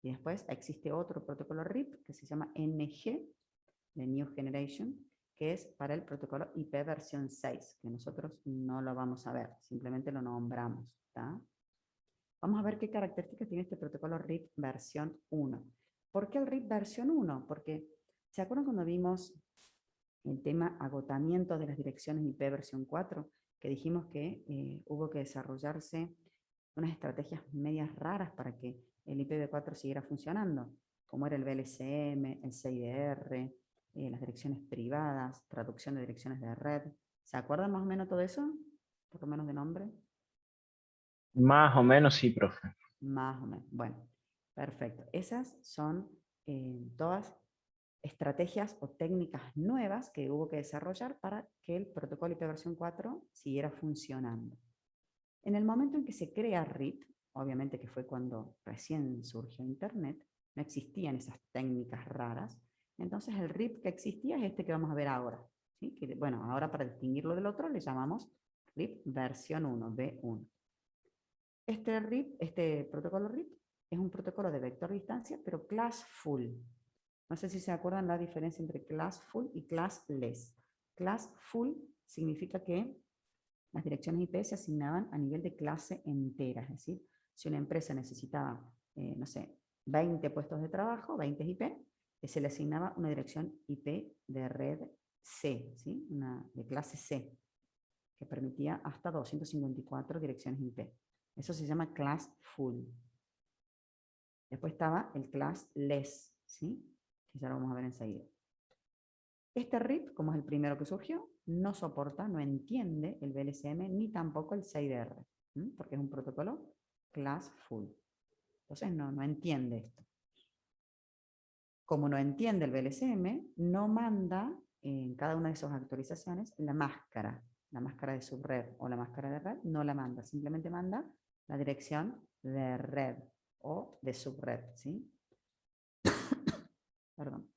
Y después existe otro protocolo RIP que se llama NG, de New Generation, que es para el protocolo IP versión 6, que nosotros no lo vamos a ver, simplemente lo nombramos, ¿tá? Vamos a ver qué características tiene este protocolo RIP versión 1. ¿Por qué el RIP versión 1? Porque, ¿se acuerdan cuando vimos el tema agotamiento de las direcciones IP versión 4? Que dijimos que hubo que desarrollarse unas estrategias medias raras para que el IPv4 siguiera funcionando, como era el VLCM, el CIDR, las direcciones privadas, traducción de direcciones de red. ¿Se acuerdan más o menos todo eso? Por lo menos de nombre. Más o menos sí, profe. Más o menos. Bueno, perfecto. Esas son todas estrategias o técnicas nuevas que hubo que desarrollar para que el protocolo IP versión 4 siguiera funcionando. En el momento en que se crea RIP, obviamente que fue cuando recién surgió Internet, no existían esas técnicas raras, entonces el RIP que existía es este que vamos a ver ahora, ¿sí? Que, bueno, ahora para distinguirlo del otro le llamamos RIP versión 1, V1. Este protocolo RIP es un protocolo de vector distancia, pero classful. No sé si se acuerdan la diferencia entre classful y classless. Classful significa que las direcciones IP se asignaban a nivel de clase entera, es decir, si una empresa necesitaba, no sé, 20 puestos de trabajo, 20 IP, se le asignaba una dirección IP de red C, ¿sí? Una de clase C, que permitía hasta 254 direcciones IP. Eso se llama class full. Después estaba el class less, ¿sí? Que ya lo vamos a ver enseguida. Este RIP, como es el primero que surgió, no soporta, no entiende el VLCM ni tampoco el CIDR, porque es un protocolo class full. Entonces no entiende esto. Como no entiende el VLCM, no manda en cada una de sus actualizaciones la máscara de subred o la máscara de red, no la manda, simplemente manda la dirección de red o de subred, ¿sí? Perdón.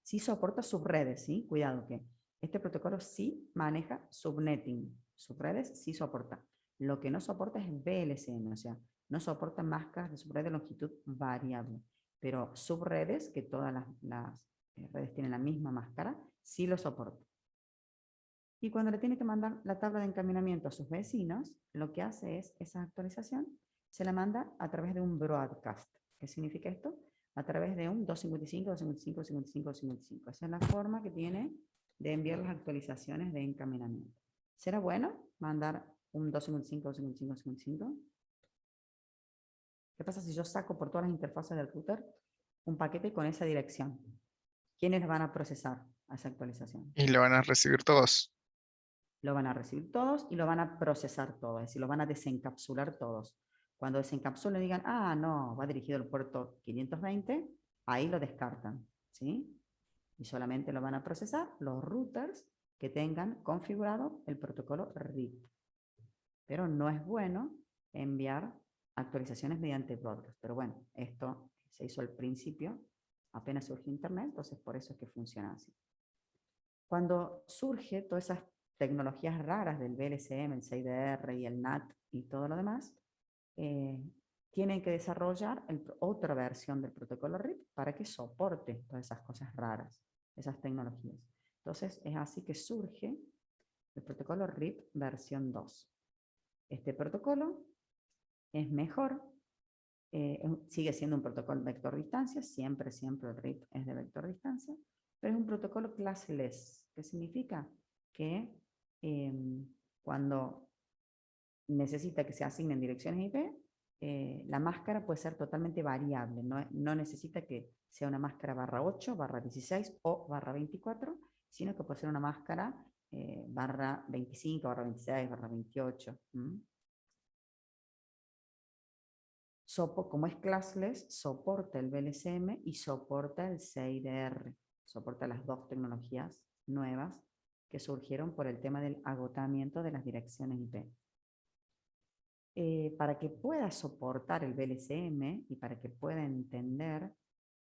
Sí soporta subredes, ¿sí? Cuidado que este protocolo sí maneja subnetting. Subredes sí soporta. Lo que no soporta es VLCM, o sea, no soporta máscaras de subred de longitud variable. Pero subredes, que todas las redes tienen la misma máscara, sí lo soporta. Y cuando le tiene que mandar la tabla de encaminamiento a sus vecinos, lo que hace es, esa actualización, se la manda a través de un broadcast. ¿Qué significa esto? A través de un 255, 255, 255, 255. Esa es la forma que tiene de enviar las actualizaciones de encaminamiento. ¿Será bueno mandar un 255, 255, 255? ¿Qué pasa si yo saco por todas las interfaces del router un paquete con esa dirección. ¿Quiénes van a procesar a esa actualización? Y lo van a recibir todos. Lo van a recibir todos y lo van a procesar todos, es decir, lo van a desencapsular todos. Cuando desencapsulen y digan, ah, no, va dirigido al puerto 520, ahí lo descartan, ¿sí? Y solamente lo van a procesar los routers que tengan configurado el protocolo RIP. Pero no es bueno enviar actualizaciones mediante broadcast. Pero bueno, esto se hizo al principio, apenas surgió Internet, entonces por eso es que funciona así. Cuando surge todas esas tecnologías raras del VLCM, el CIDR y el NAT y todo lo demás, tienen que desarrollar otra versión del protocolo RIP para que soporte todas esas cosas raras, esas tecnologías. Entonces es así que surge el protocolo RIP versión 2. Este protocolo es mejor, sigue siendo un protocolo vector distancia, siempre el RIP es de vector distancia, pero es un protocolo classless, que significa que cuando necesita que se asignen direcciones IP, la máscara puede ser totalmente variable, no necesita que sea una máscara /8, /16 o /24, sino que puede ser una máscara /25, /26, /28. Como es classless, soporta el VLCM y soporta el CIDR, soporta las dos tecnologías nuevas que surgieron por el tema del agotamiento de las direcciones IP. Para que pueda soportar el VLCM y para que pueda entender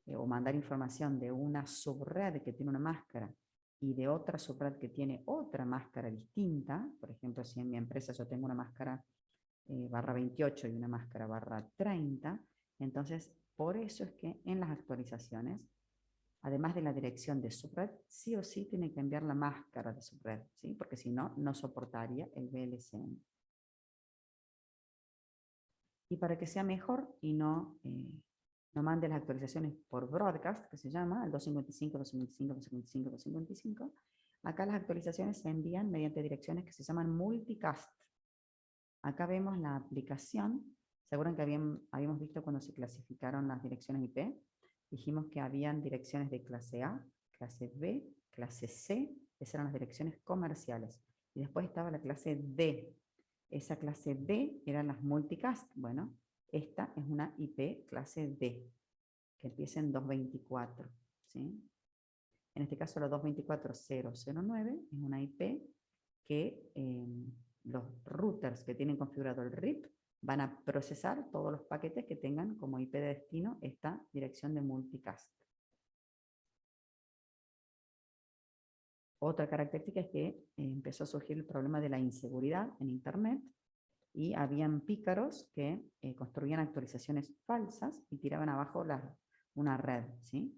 o mandar información de una subred que tiene una máscara y de otra subred que tiene otra máscara distinta, por ejemplo, si en mi empresa yo tengo una máscara /28 y una máscara /30, entonces por eso es que en las actualizaciones, además de la dirección de subred, sí o sí tiene que enviar la máscara de subred, ¿sí? Porque si no, no soportaría el VLCM. Y para que sea mejor y no mande las actualizaciones por broadcast, que se llama, el 255, 255, 255, 255, acá las actualizaciones se envían mediante direcciones que se llaman multicast. Acá vemos la aplicación. ¿Se acuerdan que habíamos visto cuando se clasificaron las direcciones IP? Dijimos que habían direcciones de clase A, clase B, clase C, esas eran las direcciones comerciales. Y después estaba la clase D. Esa clase D eran las multicast. Bueno, esta es una IP clase D, que empieza en 224. ¿Sí? En este caso, la 224.009 es una IP que los routers que tienen configurado el RIP van a procesar todos los paquetes que tengan como IP de destino esta dirección de multicast. Otra característica es que empezó a surgir el problema de la inseguridad en Internet y habían pícaros que construían actualizaciones falsas y tiraban abajo una red, ¿sí?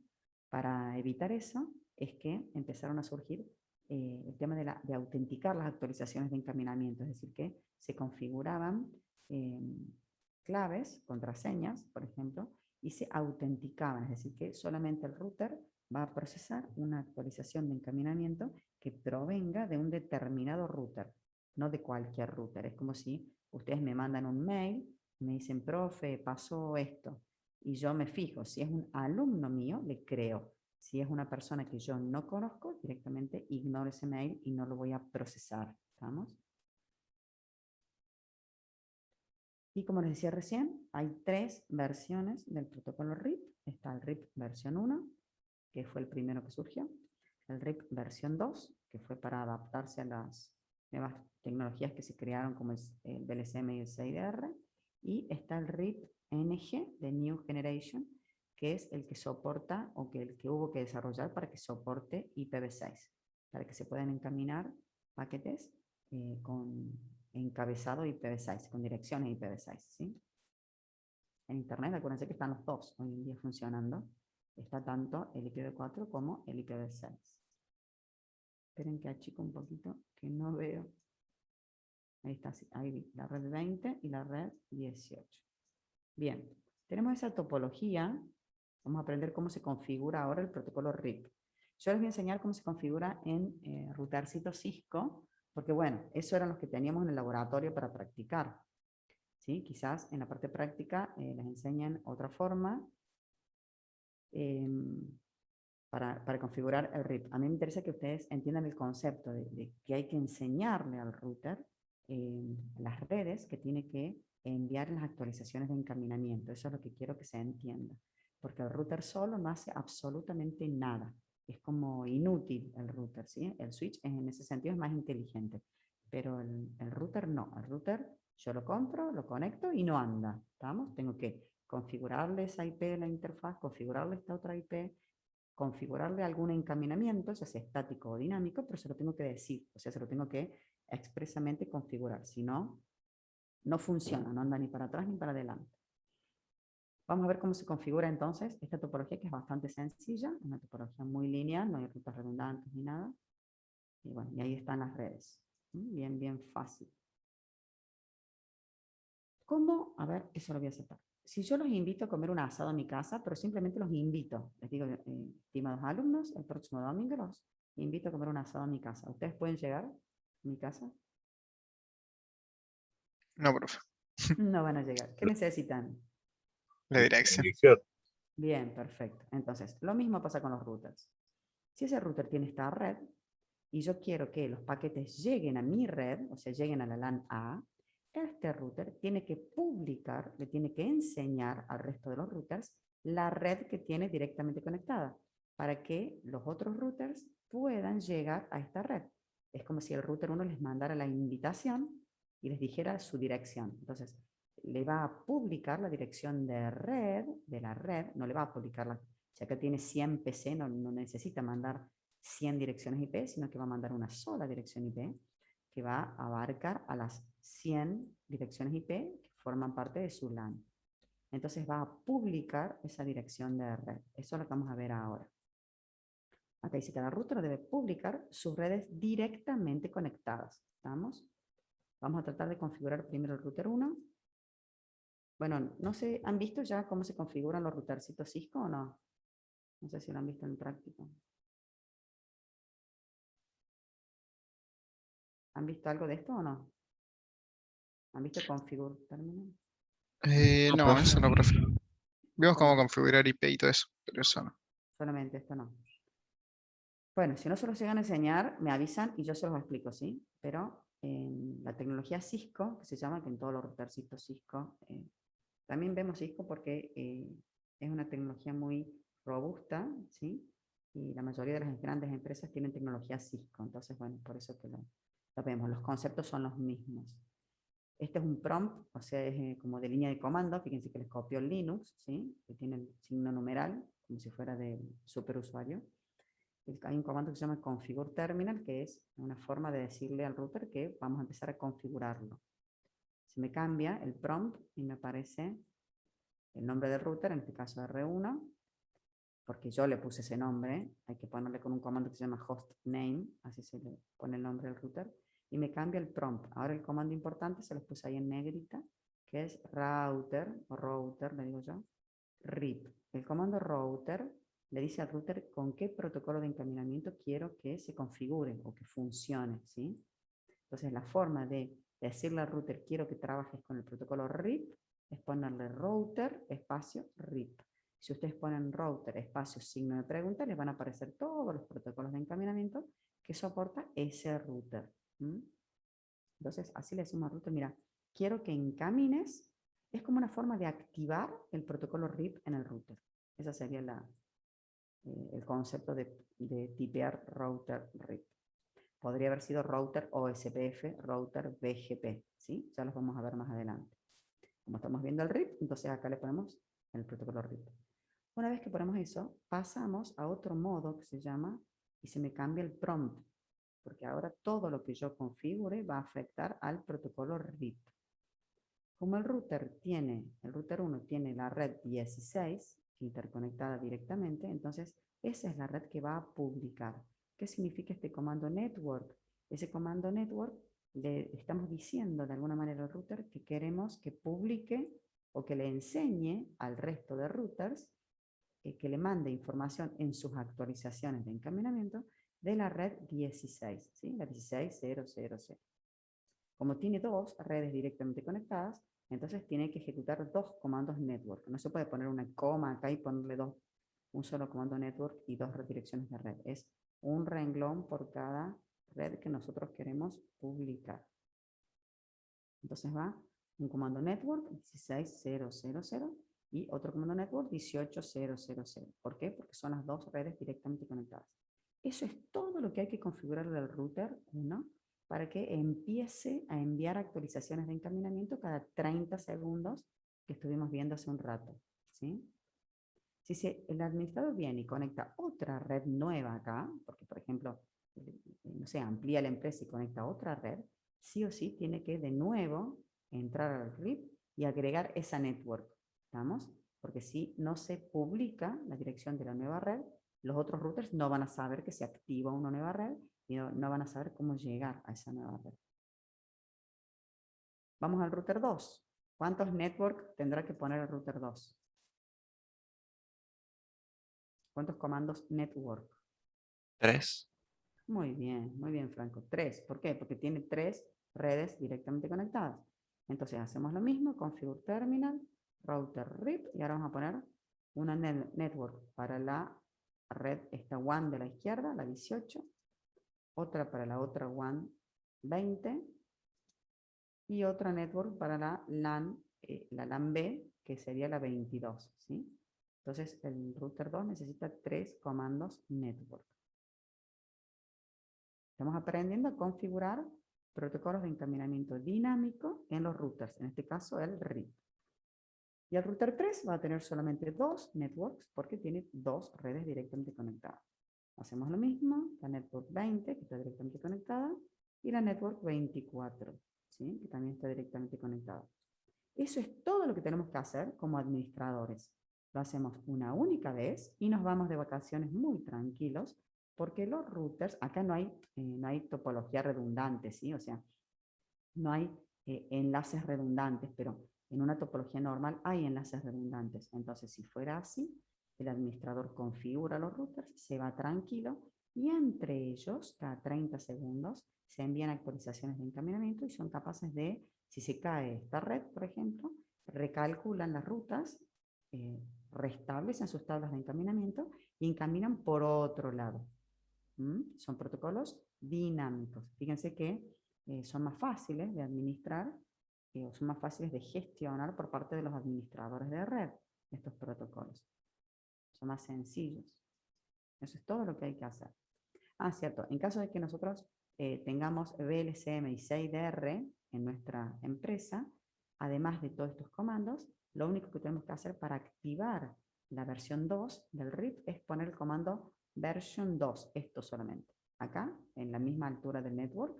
Para evitar eso es que empezaron a surgir el tema de autenticar las actualizaciones de encaminamiento, es decir, que se configuraban claves, contraseñas, por ejemplo, y se autenticaban, es decir, que solamente el router va a procesar una actualización de encaminamiento que provenga de un determinado router, no de cualquier router. Es como si ustedes me mandan un mail, me dicen, profe, pasó esto, y yo me fijo, si es un alumno mío, le creo. Si es una persona que yo no conozco, directamente ignoro ese mail y no lo voy a procesar. ¿Estamos? Y como les decía recién, hay 3 versiones del protocolo RIP. Está el RIP versión 1, que fue el primero que surgió. El RIP versión 2, que fue para adaptarse a las nuevas tecnologías que se crearon como el VLCM y el CIDR. Y está el RIP NG de New Generation, que es el que soporta o que el que hubo que desarrollar para que soporte IPv6, para que se puedan encaminar paquetes con encabezado IPv6, con direcciones IPv6, ¿sí? En Internet, acuérdense que están los dos hoy en día funcionando. Está tanto el IPv4 como el IPv6. Esperen que achico un poquito, que no veo. Ahí está, ahí vi, la red 20 y la red 18. Bien, tenemos esa topología. Vamos a aprender cómo se configura ahora el protocolo RIP. Yo les voy a enseñar cómo se configura en routercito Cisco, porque bueno, eso eran los que teníamos en el laboratorio para practicar. ¿Sí? Quizás en la parte práctica les enseñan otra forma, para configurar el RIP. A mí me interesa que ustedes entiendan el concepto de que hay que enseñarle al router las redes que tiene que enviar las actualizaciones de encaminamiento. Eso es lo que quiero que se entienda. Porque el router solo no hace absolutamente nada. Es como inútil el router, ¿sí? El switch en ese sentido es más inteligente. Pero el router no. El router yo lo compro, lo conecto y no anda. ¿Estamos? Tengo que configurarle esa IP de la interfaz, configurarle esta otra IP, configurarle algún encaminamiento, ya sea estático o dinámico, pero se lo tengo que decir, o sea, se lo tengo que expresamente configurar. Si no, no funciona, no anda ni para atrás ni para adelante. Vamos a ver cómo se configura entonces esta topología, que es bastante sencilla, una topología muy lineal, no hay rutas redundantes ni nada. Y bueno, y ahí están las redes. Bien, bien fácil. ¿Cómo? A ver, eso lo voy a aceptar. Si yo los invito a comer un asado a mi casa, pero simplemente los invito, les digo, estimados alumnos, el próximo domingo los invito a comer un asado a mi casa. ¿Ustedes pueden llegar a mi casa? No, profe. No van a llegar. ¿Qué necesitan? La dirección. Bien, perfecto. Entonces, lo mismo pasa con los routers. Si ese router tiene esta red y yo quiero que los paquetes lleguen a mi red, o sea, lleguen a la LAN A, este router tiene que publicar, le tiene que enseñar al resto de los routers la red que tiene directamente conectada, para que los otros routers puedan llegar a esta red. Es como si el router 1 les mandara la invitación y les dijera su dirección. Entonces, le va a publicar la dirección de la red, no le va a publicar la... Si acá tiene 100 PC, no necesita mandar 100 direcciones IP, sino que va a mandar una sola dirección IP que va a abarcar a las 100 direcciones IP que forman parte de su LAN. Entonces va a publicar esa dirección de red. Eso es lo que vamos a ver ahora. Acá dice que cada router debe publicar sus redes directamente conectadas. ¿Estamos? Vamos a tratar de configurar primero el router 1. Bueno, no sé, ¿han visto ya cómo se configuran los routercitos Cisco o no? No sé si lo han visto en práctica. ¿Han visto algo de esto o no? ¿Han visto configure terminal? No, No, profe. eso no, profe. Vimos cómo Bueno, configurar IP y todo eso, pero eso no. solamente esto no. Bueno, si no se los llegan a enseñar, me avisan y yo se los explico, ¿sí? Pero la tecnología Cisco, que se llama, que en todos los routercitos Cisco, también vemos Cisco porque es una tecnología muy robusta, ¿sí? Y la mayoría de las grandes empresas tienen tecnología Cisco, entonces, bueno, por eso que lo vemos. Los conceptos son los mismos. Este es un prompt, o sea, es como de línea de comando. Fíjense que les copió el Linux, ¿sí? Que tiene el signo numeral, como si fuera del superusuario. Hay un comando que se llama configure terminal, que es una forma de decirle al router que vamos a empezar a configurarlo. Se me cambia el prompt y me aparece el nombre del router, en este caso R1, porque yo le puse ese nombre. Hay que ponerle con un comando que se llama hostname, así se le pone el nombre del router, y me cambia el prompt. Ahora el comando importante se los puse ahí en negrita, que es router, o router, le digo yo, RIP. El comando router le dice al router con qué protocolo de encaminamiento quiero que se configure o que funcione, ¿sí? Entonces, la forma de decirle al router quiero que trabajes con el protocolo RIP es ponerle router espacio RIP. Si ustedes ponen router espacio signo de pregunta, les van a aparecer todos los protocolos de encaminamiento que soporta ese router. Entonces, así le decimos al router, mira, quiero que encamines. Es como una forma de activar el protocolo RIP en el router. Ese sería el concepto de tipear router RIP. Podría haber sido router OSPF, router BGP, ¿sí? Ya los vamos a ver más adelante. Como estamos viendo el RIP, entonces acá le ponemos el protocolo RIP. Una vez que ponemos eso, pasamos a otro modo que se llama, y se me cambia el prompt, porque ahora todo lo que yo configure va a afectar al protocolo RIP. Como el router 1 tiene la red 16 interconectada directamente, entonces esa es la red que va a publicar. ¿Qué significa este comando network? Ese comando network le estamos diciendo de alguna manera al router que queremos que publique o que le enseñe al resto de routers que le mande información en sus actualizaciones de encaminamiento de la red 16, ¿sí? La 16.0.0.0. Como tiene dos redes directamente conectadas, entonces tiene que ejecutar dos comandos network. No se puede poner una coma acá y ponerle dos un solo comando network y 2 redirecciones de red. Es un renglón por cada red que nosotros queremos publicar. Entonces va un comando network 16000 y otro comando network 18000. ¿Por qué? Porque son las 2 redes directamente conectadas. Eso es todo lo que hay que configurar del router 1 para que empiece a enviar actualizaciones de encaminamiento cada 30 segundos que estuvimos viendo hace un rato, ¿sí? Si el administrador viene y conecta otra red nueva acá, porque por ejemplo, no sé, amplía la empresa y conecta otra red, sí o sí tiene que de nuevo entrar al RIP y agregar esa network, ¿estamos? Porque si no se publica la dirección de la nueva red, los otros routers no van a saber que se activa una nueva red y no van a saber cómo llegar a esa nueva red. Vamos al router 2. ¿Cuántos network tendrá que poner el router 2? ¿Cuántos comandos network? 3. Muy bien, Franco. 3. ¿Por qué? Porque tiene 3 redes directamente conectadas. Entonces hacemos lo mismo, configure terminal, router RIP, y ahora vamos a poner una network para la red, esta WAN de la izquierda, la 18, otra para la otra WAN 20, y otra network para la LAN B, que sería la 22, ¿sí? Entonces el router 2 necesita 3 comandos network. Estamos aprendiendo a configurar protocolos de encaminamiento dinámico en los routers, en este caso el RIP. Y el router 3 va a tener solamente 2 networks porque tiene 2 redes directamente conectadas. Hacemos lo mismo, la network 20, que está directamente conectada, y la network 24, ¿sí? Que también está directamente conectada. Eso es todo lo que tenemos que hacer como administradores. Lo hacemos una única vez y nos vamos de vacaciones muy tranquilos, porque los routers, acá no hay topología redundante, ¿sí? O sea, no hay enlaces redundantes, pero en una topología normal hay enlaces redundantes. Entonces, si fuera así, el administrador configura los routers, se va tranquilo y entre ellos, cada 30 segundos, se envían actualizaciones de encaminamiento y son capaces de, si se cae esta red, por ejemplo, recalculan las rutas, restablecen sus tablas de encaminamiento y encaminan por otro lado. Son protocolos dinámicos. Fíjense que son más fáciles de administrar o son más fáciles de gestionar por parte de los administradores de red, estos protocolos. Son más sencillos. Eso es todo lo que hay que hacer. Ah, cierto. En caso de que nosotros tengamos VLCM y 6DR en nuestra empresa, además de todos estos comandos, lo único que tenemos que hacer para activar la versión 2 del RIP es poner el comando version 2, esto solamente. Acá, en la misma altura del network,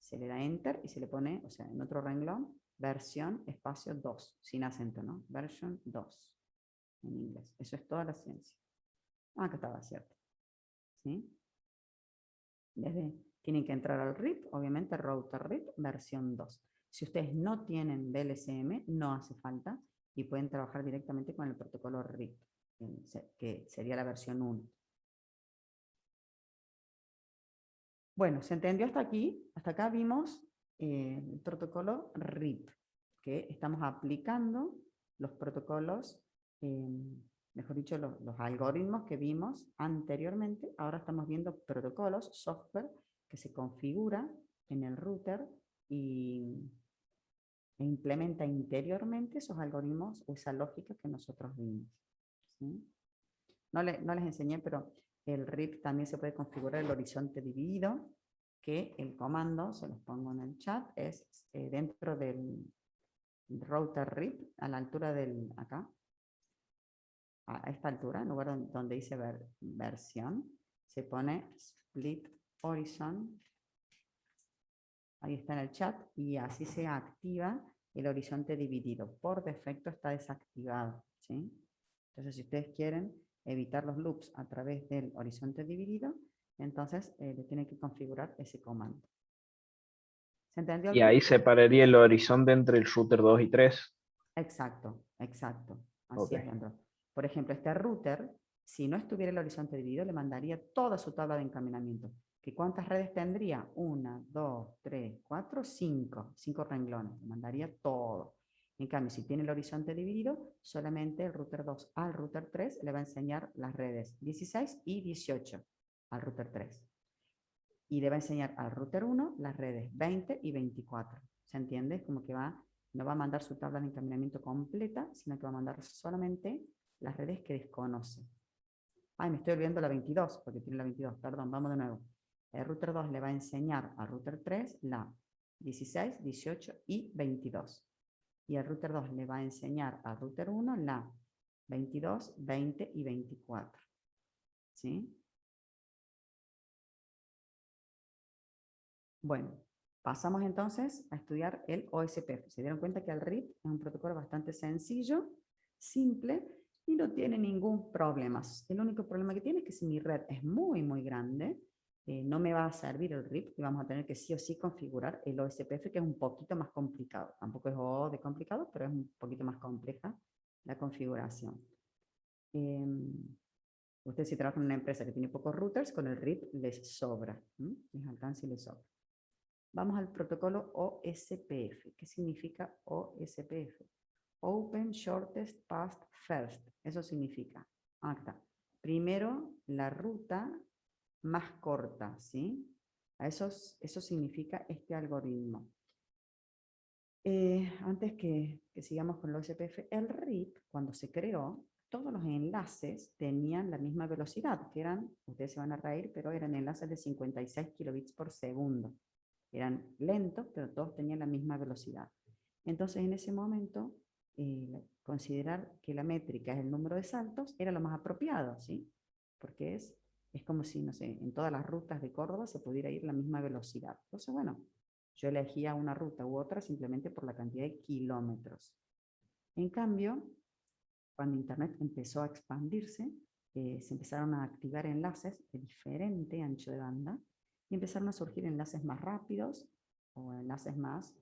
se le da enter y se le pone, o sea, en otro renglón, versión espacio 2, sin acento, ¿no? Version 2, en inglés. Eso es toda la ciencia. Ah, acá estaba, cierto. ¿Sí? Tienen que entrar al RIP, obviamente router RIP versión 2. Si ustedes no tienen VLCM, no hace falta y pueden trabajar directamente con el protocolo RIP, que sería la versión 1. Bueno, ¿se entendió hasta aquí? Hasta acá vimos el protocolo RIP, que estamos aplicando los protocolos, mejor dicho, los algoritmos que vimos anteriormente. Ahora estamos viendo protocolos, software, que se configura en el router e implementa interiormente esos algoritmos o esa lógica que nosotros vimos, ¿sí? No les enseñé, pero el RIP también se puede configurar el horizonte dividido, que el comando, se los pongo en el chat, es dentro del router RIP, a la altura del, acá, a esta altura, en lugar donde dice versión, se pone split horizon, ahí está en el chat, y así se activa el horizonte dividido. Por defecto está desactivado, ¿sí? Entonces, si ustedes quieren evitar los loops a través del horizonte dividido, entonces le tienen que configurar ese comando. ¿Se entendió? Y ahí separaría el horizonte entre el router 2 y 3. Exacto, exacto. Así Ok. es, Leandro. Por ejemplo, este router, si no estuviera el horizonte dividido, le mandaría toda su tabla de encaminamiento. ¿Que cuántas redes tendría? 1, 2, 3, 4, 5. 5 renglones. Le mandaría todo. En cambio, si tiene el horizonte dividido, solamente el router 2 al router 3 le va a enseñar las redes 16 y 18 al router 3. Y le va a enseñar al router 1 las redes 20 y 24. ¿Se entiende? Como que no va a mandar su tabla de encaminamiento completa, sino que va a mandar solamente las redes que desconoce. Ay, me estoy olvidando la 22, porque tiene la 22. Perdón, vamos de nuevo. El router 2 le va a enseñar al router 3 la 16, 18 y 22. Y el router 2 le va a enseñar al router 1 la 22, 20 y 24. ¿Sí? Bueno, pasamos entonces a estudiar el OSPF. Se dieron cuenta que el RIP es un protocolo bastante sencillo, simple y no tiene ningún problema. El único problema que tiene es que si mi red es muy, muy grande, no me va a servir el RIP y vamos a tener que sí o sí configurar el OSPF, que es un poquito más complicado. Tampoco es O de complicado, pero es un poquito más compleja la configuración. Ustedes si trabajan en una empresa que tiene pocos routers, con el RIP les sobra, les alcanza y les sobra. Vamos al protocolo OSPF. ¿Qué significa OSPF? Open Shortest Path First. Eso significa, acá, primero la ruta más corta, ¿sí? Eso significa este algoritmo. Antes que sigamos con el OSPF, el RIP, cuando se creó, todos los enlaces tenían la misma velocidad, que eran, ustedes se van a reír, pero eran enlaces de 56 kilobits por segundo. Eran lentos, pero todos tenían la misma velocidad. Entonces, en ese momento, considerar que la métrica es el número de saltos era lo más apropiado, ¿sí? Porque es como si, no sé, en todas las rutas de Córdoba se pudiera ir la misma velocidad. Entonces, bueno, yo elegía una ruta u otra simplemente por la cantidad de kilómetros. En cambio, cuando Internet empezó a expandirse, se empezaron a activar enlaces de diferente ancho de banda y empezaron a surgir enlaces más rápidos o enlaces más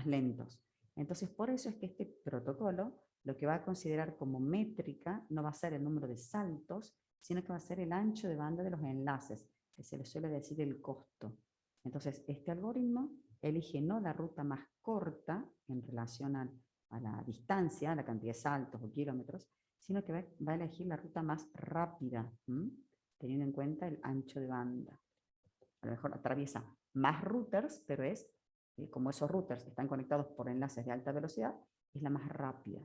lentos. Entonces, por eso es que este protocolo lo que va a considerar como métrica no va a ser el número de saltos, sino que va a ser el ancho de banda de los enlaces, que se le suele decir el costo. Entonces, este algoritmo elige no la ruta más corta en relación a la distancia, a la cantidad de saltos o kilómetros, sino que va a elegir la ruta más rápida, teniendo en cuenta el ancho de banda. A lo mejor atraviesa más routers, pero como esos routers están conectados por enlaces de alta velocidad, es la más rápida.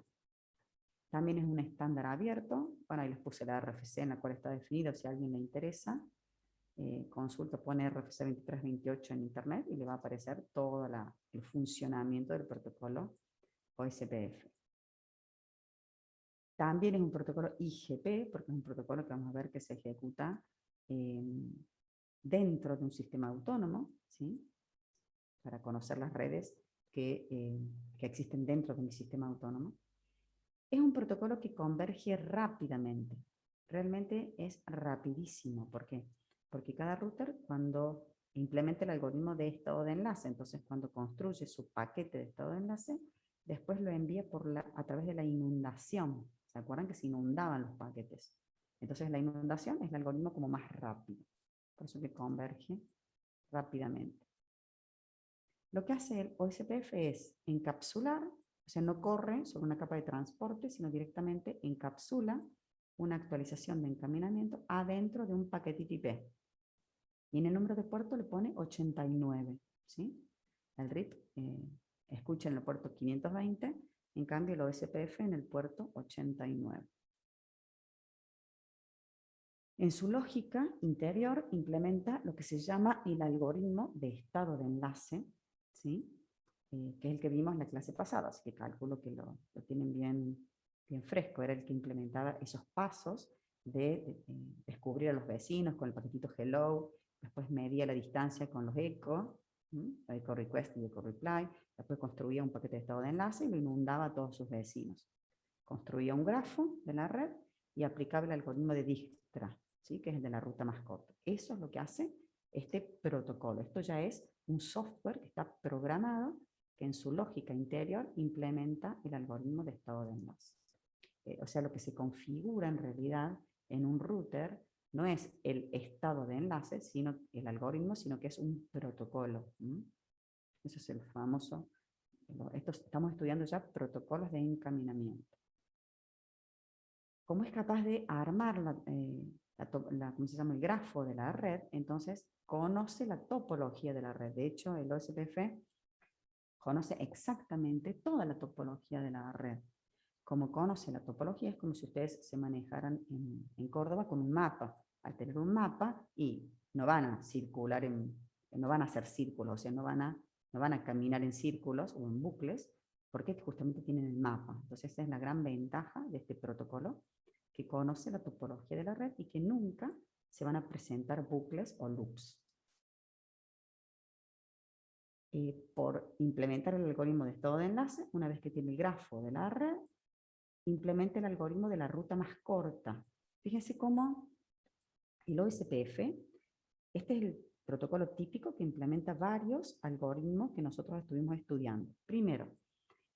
También es un estándar abierto. Bueno, ahí les puse la RFC en la cual está definido, si a alguien le interesa. Consulta, pone RFC 2328 en internet y le va a aparecer todo el funcionamiento del protocolo OSPF. También es un protocolo IGP, porque es un protocolo que vamos a ver que se ejecuta dentro de un sistema autónomo, ¿sí? Para conocer las redes que existen dentro de mi sistema autónomo. Es un protocolo que converge rápidamente. Realmente es rapidísimo. ¿Por qué? Porque cada router, cuando implementa el algoritmo de estado de enlace, entonces cuando construye su paquete de estado de enlace, después lo envía a través de la inundación. ¿Se acuerdan que se inundaban los paquetes? Entonces la inundación es el algoritmo como más rápido. Por eso que converge rápidamente. Lo que hace el OSPF es encapsular, o sea, no corre sobre una capa de transporte, sino directamente encapsula una actualización de encaminamiento adentro de un paquetito IP. Y en el número de puerto le pone 89, ¿sí? El RIP escucha en el puerto 520, en cambio el OSPF en el puerto 89. En su lógica interior implementa lo que se llama el algoritmo de estado de enlace, ¿sí? Que es el que vimos en la clase pasada, así que calculo que lo tienen bien fresco. Era el que implementaba esos pasos de descubrir a los vecinos con el paquetito hello, después medía la distancia con los echo, echo request y echo reply, después construía un paquete de estado de enlace y lo inundaba a todos sus vecinos. Construía un grafo de la red y aplicaba el algoritmo de Dijkstra, ¿sí? Que es el de la ruta más corta. Eso es lo que hace este protocolo. Esto ya es un software que está programado que en su lógica interior implementa el algoritmo de estado de enlace. O sea, lo que se configura en realidad en un router no es el estado de enlace, sino el algoritmo, sino que es un protocolo. Ese es el famoso Estamos estudiando ya protocolos de encaminamiento. Como es capaz de armar ¿cómo se llama? El grafo de la red, entonces conoce la topología de la red. De hecho, el OSPF conoce exactamente toda la topología de la red. Como conoce la topología, es como si ustedes se manejaran en Córdoba con un mapa. Al tener un mapa, y no van a circular, no van a hacer círculos, o sea, no van a caminar en círculos o en bucles, porque justamente tienen el mapa. Entonces, esa es la gran ventaja de este protocolo, que conoce la topología de la red y que nunca se van a presentar bucles o loops. Por implementar el algoritmo de estado de enlace, una vez que tiene el grafo de la red, implementa el algoritmo de la ruta más corta. Fíjense cómo el OSPF, este es el protocolo típico que implementa varios algoritmos que nosotros estuvimos estudiando. Primero,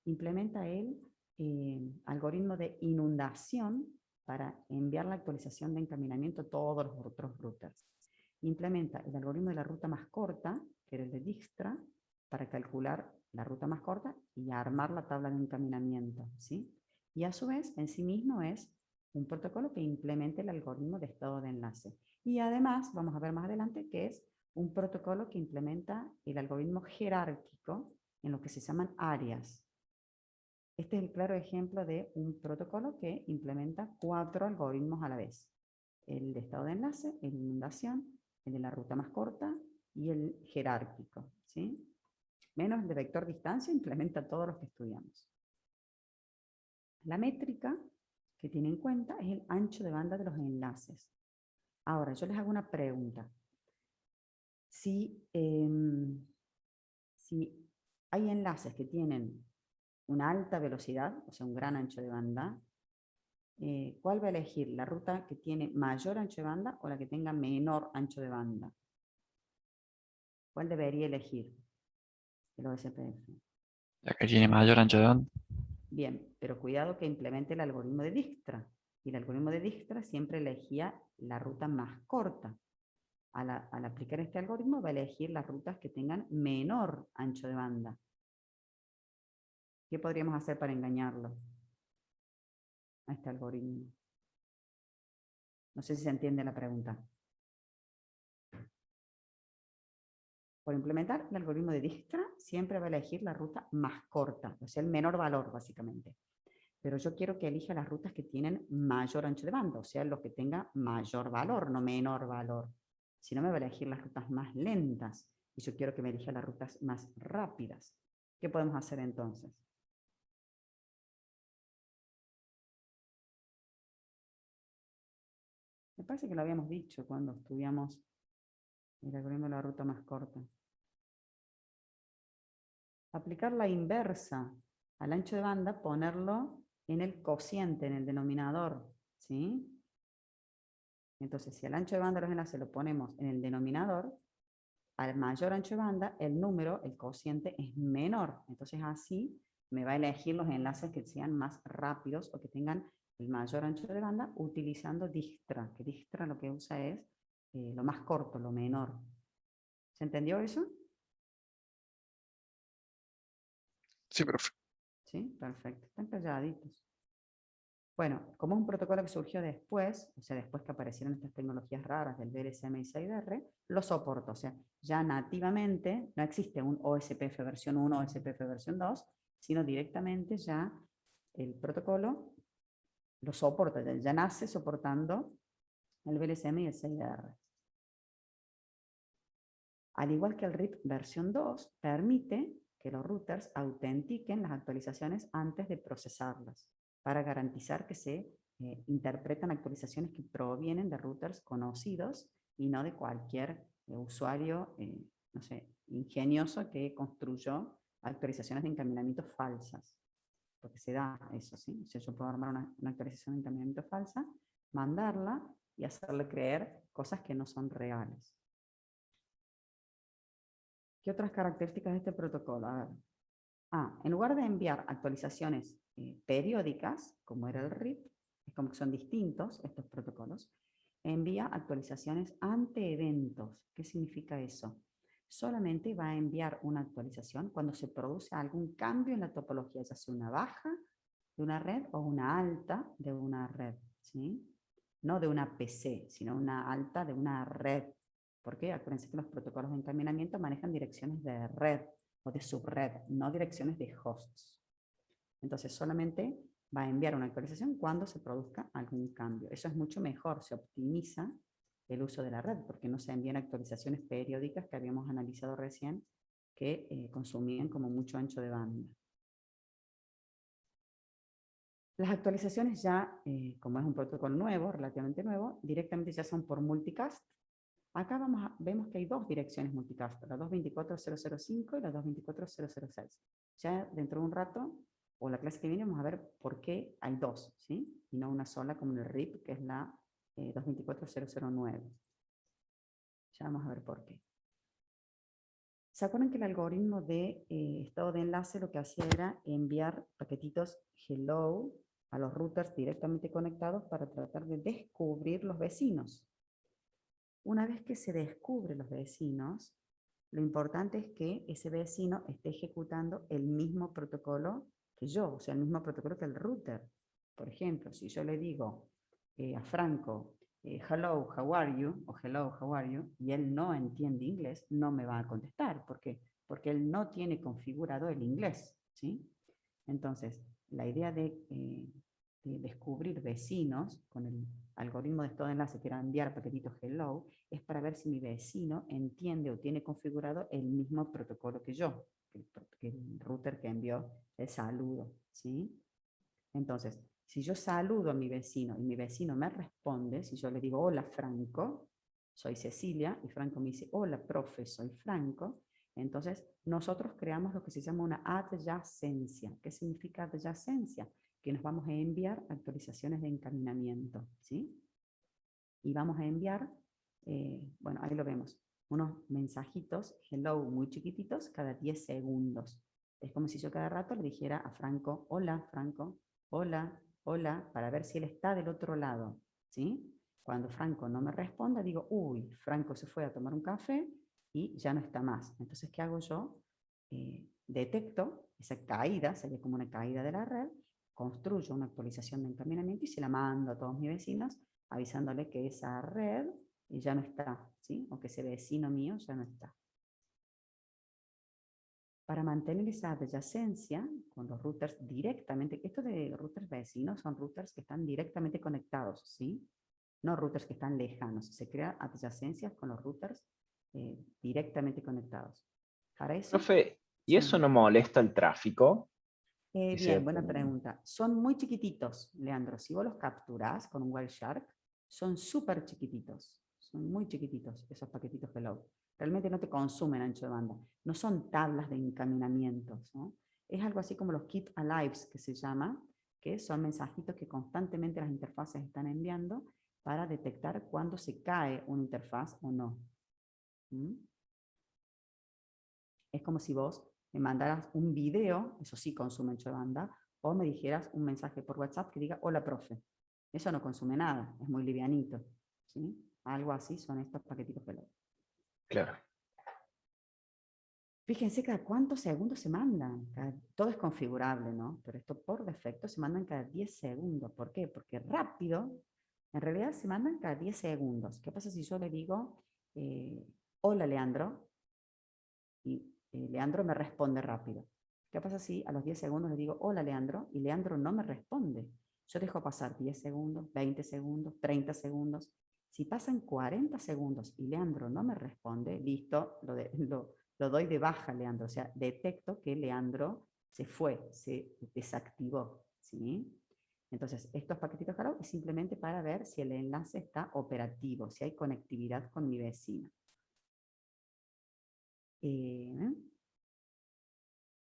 implementa el algoritmo de inundación para enviar la actualización de encaminamiento a todos los otros routers. Implementa el algoritmo de la ruta más corta, que era el de Dijkstra, para calcular la ruta más corta y armar la tabla de encaminamiento, ¿sí? Y a su vez, en sí mismo es un protocolo que implementa el algoritmo de estado de enlace. Y además, vamos a ver más adelante, que es un protocolo que implementa el algoritmo jerárquico en lo que se llaman áreas. Este es el claro ejemplo de un protocolo que implementa 4 algoritmos a la vez. El de estado de enlace, el de inundación, el de la ruta más corta y el jerárquico, ¿sí? Menos el de vector distancia, implementa todos los que estudiamos. La métrica que tiene en cuenta es el ancho de banda de los enlaces. Ahora, yo les hago una pregunta. Si hay enlaces que tienen una alta velocidad, o sea, un gran ancho de banda, ¿cuál va a elegir? ¿La ruta que tiene mayor ancho de banda o la que tenga menor ancho de banda? ¿Cuál debería elegir el OSPF? La que tiene mayor ancho de banda. Bien, pero cuidado que implemente el algoritmo de Dijkstra. Y el algoritmo de Dijkstra siempre elegía la ruta más corta. Al aplicar este algoritmo va a elegir las rutas que tengan menor ancho de banda. ¿Qué podríamos hacer para engañarlo a este algoritmo? No sé si se entiende la pregunta. Por implementar el algoritmo de Dijkstra, siempre va a elegir la ruta más corta, o sea, el menor valor, básicamente. Pero yo quiero que elija las rutas que tienen mayor ancho de banda, o sea, los que tengan mayor valor, no menor valor. Si no, me va a elegir las rutas más lentas, y yo quiero que me elija las rutas más rápidas. ¿Qué podemos hacer entonces? Me parece que lo habíamos dicho cuando estudiamos el algoritmo de la ruta más corta. Aplicar la inversa al ancho de banda, ponerlo en el cociente, en el denominador, ¿sí? Entonces, si al ancho de banda de los enlaces lo ponemos en el denominador, al mayor ancho de banda, el número, el cociente, es menor. Entonces, así me va a elegir los enlaces que sean más rápidos o que tengan el mayor ancho de banda utilizando Dijkstra, que Dijkstra lo que usa es lo más corto, lo menor. ¿Se entendió eso? Sí, profe. Sí, perfecto. Están calladitos. Bueno, como es un protocolo que surgió después, o sea, después que aparecieron estas tecnologías raras del BLSM y 6DR, lo soporta. O sea, ya nativamente no existe un OSPF versión 1 o OSPF versión 2, sino directamente ya el protocolo lo soporta, ya nace soportando el BLSM y el 6DR. Al igual que el RIP versión 2, permite que los routers autentiquen las actualizaciones antes de procesarlas, para garantizar que se interpretan actualizaciones que provienen de routers conocidos y no de cualquier usuario, no sé, ingenioso que construyó actualizaciones de encaminamiento falsas. Porque se da eso, ¿sí? O sea, yo puedo armar una actualización de encaminamiento falsa, mandarla y hacerle creer cosas que no son reales. ¿Qué otras características de este protocolo? A ver. En lugar de enviar actualizaciones periódicas, como era el RIP, es como que son distintos estos protocolos, envía actualizaciones ante eventos. ¿Qué significa eso? solamente va a enviar una actualización cuando se produce algún cambio en la topología, ya sea una baja de una red o una alta de una red, ¿sí? No de una PC, sino una alta de una red. Porque acuérdense que los protocolos de encaminamiento manejan direcciones de red o de subred, no direcciones de hosts. Entonces solamente va a enviar una actualización cuando se produzca algún cambio. Eso es mucho mejor, se optimiza el uso de la red, porque no se envían actualizaciones periódicas que habíamos analizado recién, que consumían como mucho ancho de banda. Las actualizaciones ya, como es un protocolo nuevo, relativamente nuevo, directamente ya son por multicast. Acá vemos que hay dos direcciones multicast, la 224.005 y la 224.006. Ya dentro de un rato, o la clase que viene, vamos a ver por qué hay dos, ¿sí? Y no una sola como en el RIP, que es la 224.009. Ya vamos a ver por qué. ¿Se acuerdan que el algoritmo de estado de enlace lo que hacía era enviar paquetitos hello a los routers directamente conectados para tratar de descubrir los vecinos? Una vez que se descubre los vecinos, lo importante es que ese vecino esté ejecutando el mismo protocolo que yo, o sea, el mismo protocolo que el router. Por ejemplo, si yo le digo a Franco, hello, how are you? O hello, how are you? Y él no entiende inglés, no me va a contestar. ¿Por qué? Porque él no tiene configurado el inglés, ¿sí? Entonces, la idea de descubrir vecinos con el algoritmo de estado de enlace que era enviar paquetitos hello, es para ver si mi vecino entiende o tiene configurado el mismo protocolo que yo, que el router que envió el saludo, ¿sí? Entonces, si yo saludo a mi vecino y mi vecino me responde, si yo le digo, hola Franco, soy Cecilia, y Franco me dice, hola profe, soy Franco, entonces nosotros creamos lo que se llama una adyacencia. ¿Qué significa adyacencia? Que nos vamos a enviar actualizaciones de encaminamiento, ¿sí? Y vamos a enviar, bueno, ahí lo vemos, unos mensajitos, hello, muy chiquititos, cada 10 segundos. Es como si yo cada rato le dijera a Franco, hola, hola, hola, para ver si él está del otro lado, ¿sí? Cuando Franco no me responda, digo, uy, Franco se fue a tomar un café y ya no está más. Entonces, ¿qué hago yo? Detecto esa caída, sería como una caída de la red, construyo una actualización de encaminamiento y se la mando a todos mis vecinos, avisándole que esa red ya no está, ¿sí? O que ese vecino mío ya no está. Para mantener esa adyacencia con los routers directamente, estos de routers vecinos son routers que están directamente conectados, ¿sí? No routers que están lejanos. Se crean adyacencias con los routers directamente conectados. Para eso... Profe, ¿y sí. eso no molesta el tráfico? Bien, buena pregunta. Son muy chiquititos, Leandro. Si vos los capturás con un Wireshark, son súper chiquititos. Son muy chiquititos esos paquetitos hello. Realmente no te consumen ancho de banda. No son tablas de encaminamientos, ¿no? Es algo así como los keep alives, que se llama, que son mensajitos que constantemente las interfaces están enviando para detectar cuándo se cae una interfaz o no. ¿Mm? Es como si vos me mandaras un video, eso sí consume ancho de banda, o me dijeras un mensaje por WhatsApp que diga, hola profe. Eso no consume nada, es muy livianito, ¿sí? Algo así son estos paquetitos de Claro. Fíjense cada cuántos segundos se mandan. Todo es configurable, ¿no? Pero esto por defecto se mandan cada 10 segundos. ¿Por qué? Porque rápido, en realidad se mandan cada 10 segundos. ¿Qué pasa si yo le digo, hola Leandro? Y Leandro me responde rápido. ¿Qué pasa si a los 10 segundos le digo, hola Leandro, y Leandro no me responde? Yo dejo pasar 10 segundos, 20 segundos, 30 segundos. Si pasan 40 segundos y Leandro no me responde, listo, lo doy de baja, Leandro. O sea, detecto que Leandro se fue, se desactivó, ¿sí? Entonces, estos paquetitos hello es simplemente para ver si el enlace está operativo, si hay conectividad con mi vecino. ¿Qué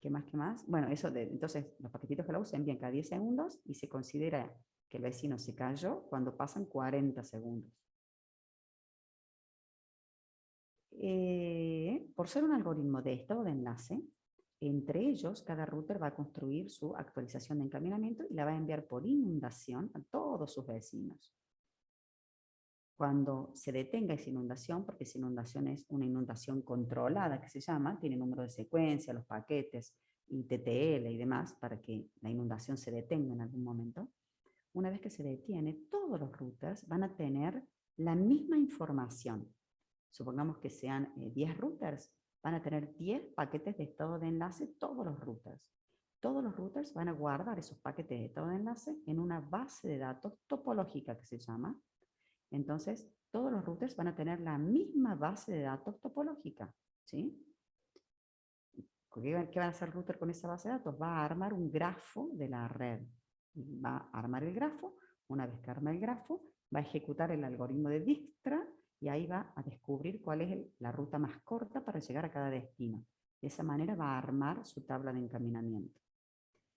más? ¿Qué más? Bueno, eso entonces los paquetitos hello se envían cada 10 segundos y se considera que el vecino se cayó cuando pasan 40 segundos. Por ser un algoritmo de estado de enlace, entre ellos cada router va a construir su actualización de encaminamiento y la va a enviar por inundación a todos sus vecinos. Cuando se detenga esa inundación, porque esa inundación es una inundación controlada, que se llama, tiene número de secuencia, los paquetes, y TTL y demás, para que la inundación se detenga en algún momento. Una vez que se detiene, todos los routers van a tener la misma información. Supongamos que sean 10 routers, van a tener 10 paquetes de estado de enlace, todos los routers. Todos los routers van a guardar esos paquetes de estado de enlace en una base de datos topológica que se llama. Entonces, todos los routers van a tener la misma base de datos topológica, ¿sí? ¿Qué va a hacer el router con esa base de datos? Va a armar un grafo de la red. Va a armar el grafo. Una vez que arma el grafo, va a ejecutar el algoritmo de Dijkstra y ahí va a descubrir cuál es la ruta más corta para llegar a cada destino. De esa manera va a armar su tabla de encaminamiento.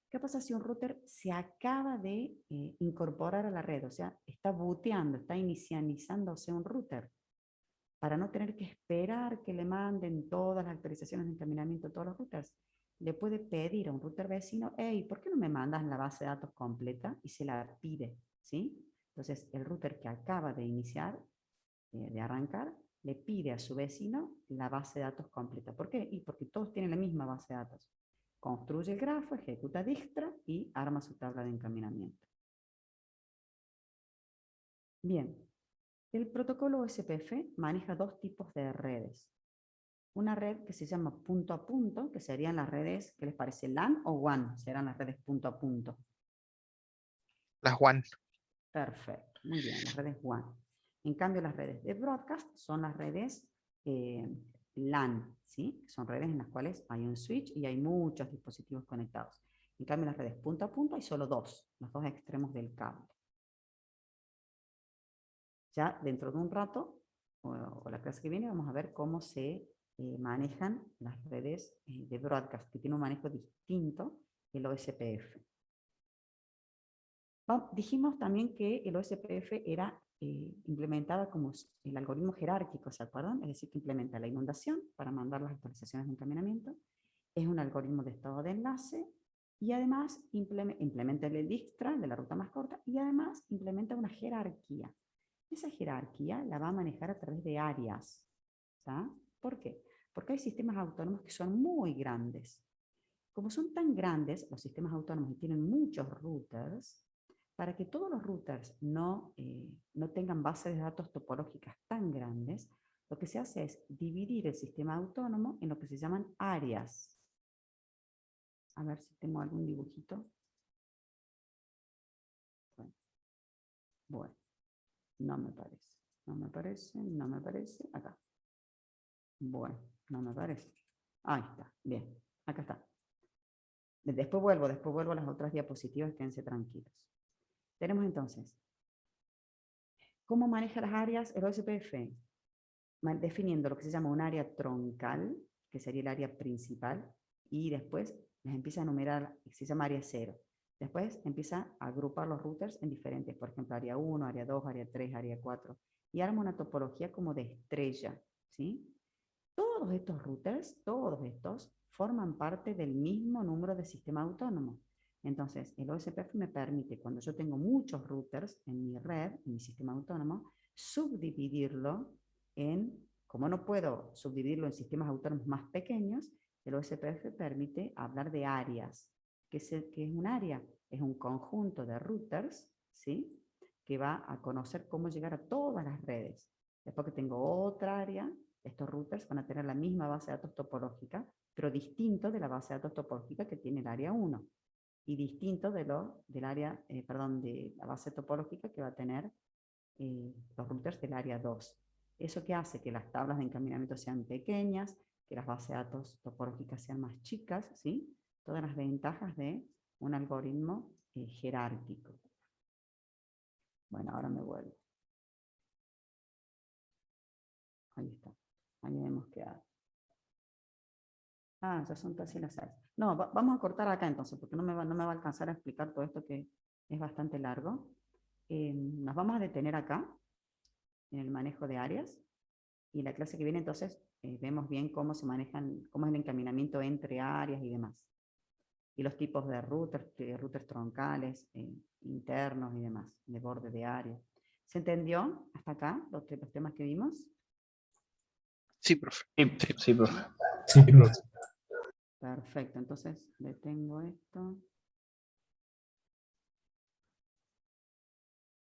¿Qué pasa si un router se acaba de incorporar a la red? O sea, está booteando, está inicializándose un router. Para no tener que esperar que le manden todas las actualizaciones de encaminamiento a todos los routers, le puede pedir a un router vecino, hey, ¿por qué no me mandas la base de datos completa? Y se la pide, ¿sí? Entonces, el router que acaba de iniciar, de arrancar, le pide a su vecino la base de datos completa. ¿Por qué? Y porque todos tienen la misma base de datos. Construye el grafo, ejecuta Dijkstra y arma su tabla de encaminamiento. Bien. El protocolo OSPF maneja dos tipos de redes. Una red que se llama punto a punto, que serían las redes, ¿qué les parece? LAN o WAN, serán las redes punto a punto. Las WAN. Perfecto, muy bien, las redes WAN. En cambio, las redes de broadcast son las redes LAN, ¿sí? Son redes en las cuales hay un switch y hay muchos dispositivos conectados. En cambio, las redes punto a punto hay solo dos, los dos extremos del cable. Ya dentro de un rato, o la clase que viene, vamos a ver cómo se manejan las redes de broadcast, que tiene un manejo distinto el OSPF. Dijimos también que el OSPF era implementada como el algoritmo jerárquico, ¿se acuerdan? Es decir, que implementa la inundación para mandar las actualizaciones de encaminamiento, es un algoritmo de estado de enlace, y además implementa el Dijkstra, de la ruta más corta, y además implementa una jerarquía. Esa jerarquía la va a manejar a través de áreas. ¿Tá? ¿Por qué? Porque hay sistemas autónomos que son muy grandes. Como son tan grandes los sistemas autónomos y tienen muchos routers, para que todos los routers no tengan bases de datos topológicas tan grandes, lo que se hace es dividir el sistema autónomo en lo que se llaman áreas. A ver si tengo algún dibujito. Bueno. No me parece, no me parece, no me parece. Acá. Bueno, no me parece. Ahí está, bien, acá está. Después vuelvo a las otras diapositivas, quédense tranquilos. Tenemos entonces, ¿cómo maneja las áreas el OSPF? Definiendo lo que se llama un área troncal, que sería el área principal, y después les empieza a enumerar, se llama área 0. Después empieza a agrupar los routers en diferentes, por ejemplo, área 1, área 2, área 3, área 4, y arma una topología como de estrella, ¿sí? Todos estos routers, todos estos, forman parte del mismo número de sistema autónomo. Entonces, el OSPF me permite, cuando yo tengo muchos routers en mi red, en mi sistema autónomo, subdividirlo en, como no puedo subdividirlo en sistemas autónomos más pequeños, el OSPF permite hablar de áreas. ¿Qué es un área? Es un conjunto de routers, ¿sí? Que va a conocer cómo llegar a todas las redes. Después que tengo otra área, estos routers van a tener la misma base de datos topológica, pero distinto de la base de datos topológica que tiene el área 1 y distinto de la base topológica que va a tener los routers del área 2. Eso que hace que las tablas de encaminamiento sean pequeñas, que las bases de datos topológicas sean más chicas, ¿sí? Todas las ventajas de un algoritmo jerárquico. Bueno, ahora me vuelvo. Ahí está. Ahí hemos quedado. Ah, ya son casi las 6. No, vamos a cortar acá entonces, porque no me va a alcanzar a explicar todo esto que es bastante largo. Nos vamos a detener acá, en el manejo de áreas, y la clase que viene entonces vemos bien cómo se manejan, cómo es el encaminamiento entre áreas y demás. Y los tipos de routers troncales, internos y demás, de borde de área. ¿Se entendió hasta acá los temas que vimos? Sí, profe. Sí, sí, profe. Sí, profe. Perfecto, entonces detengo esto.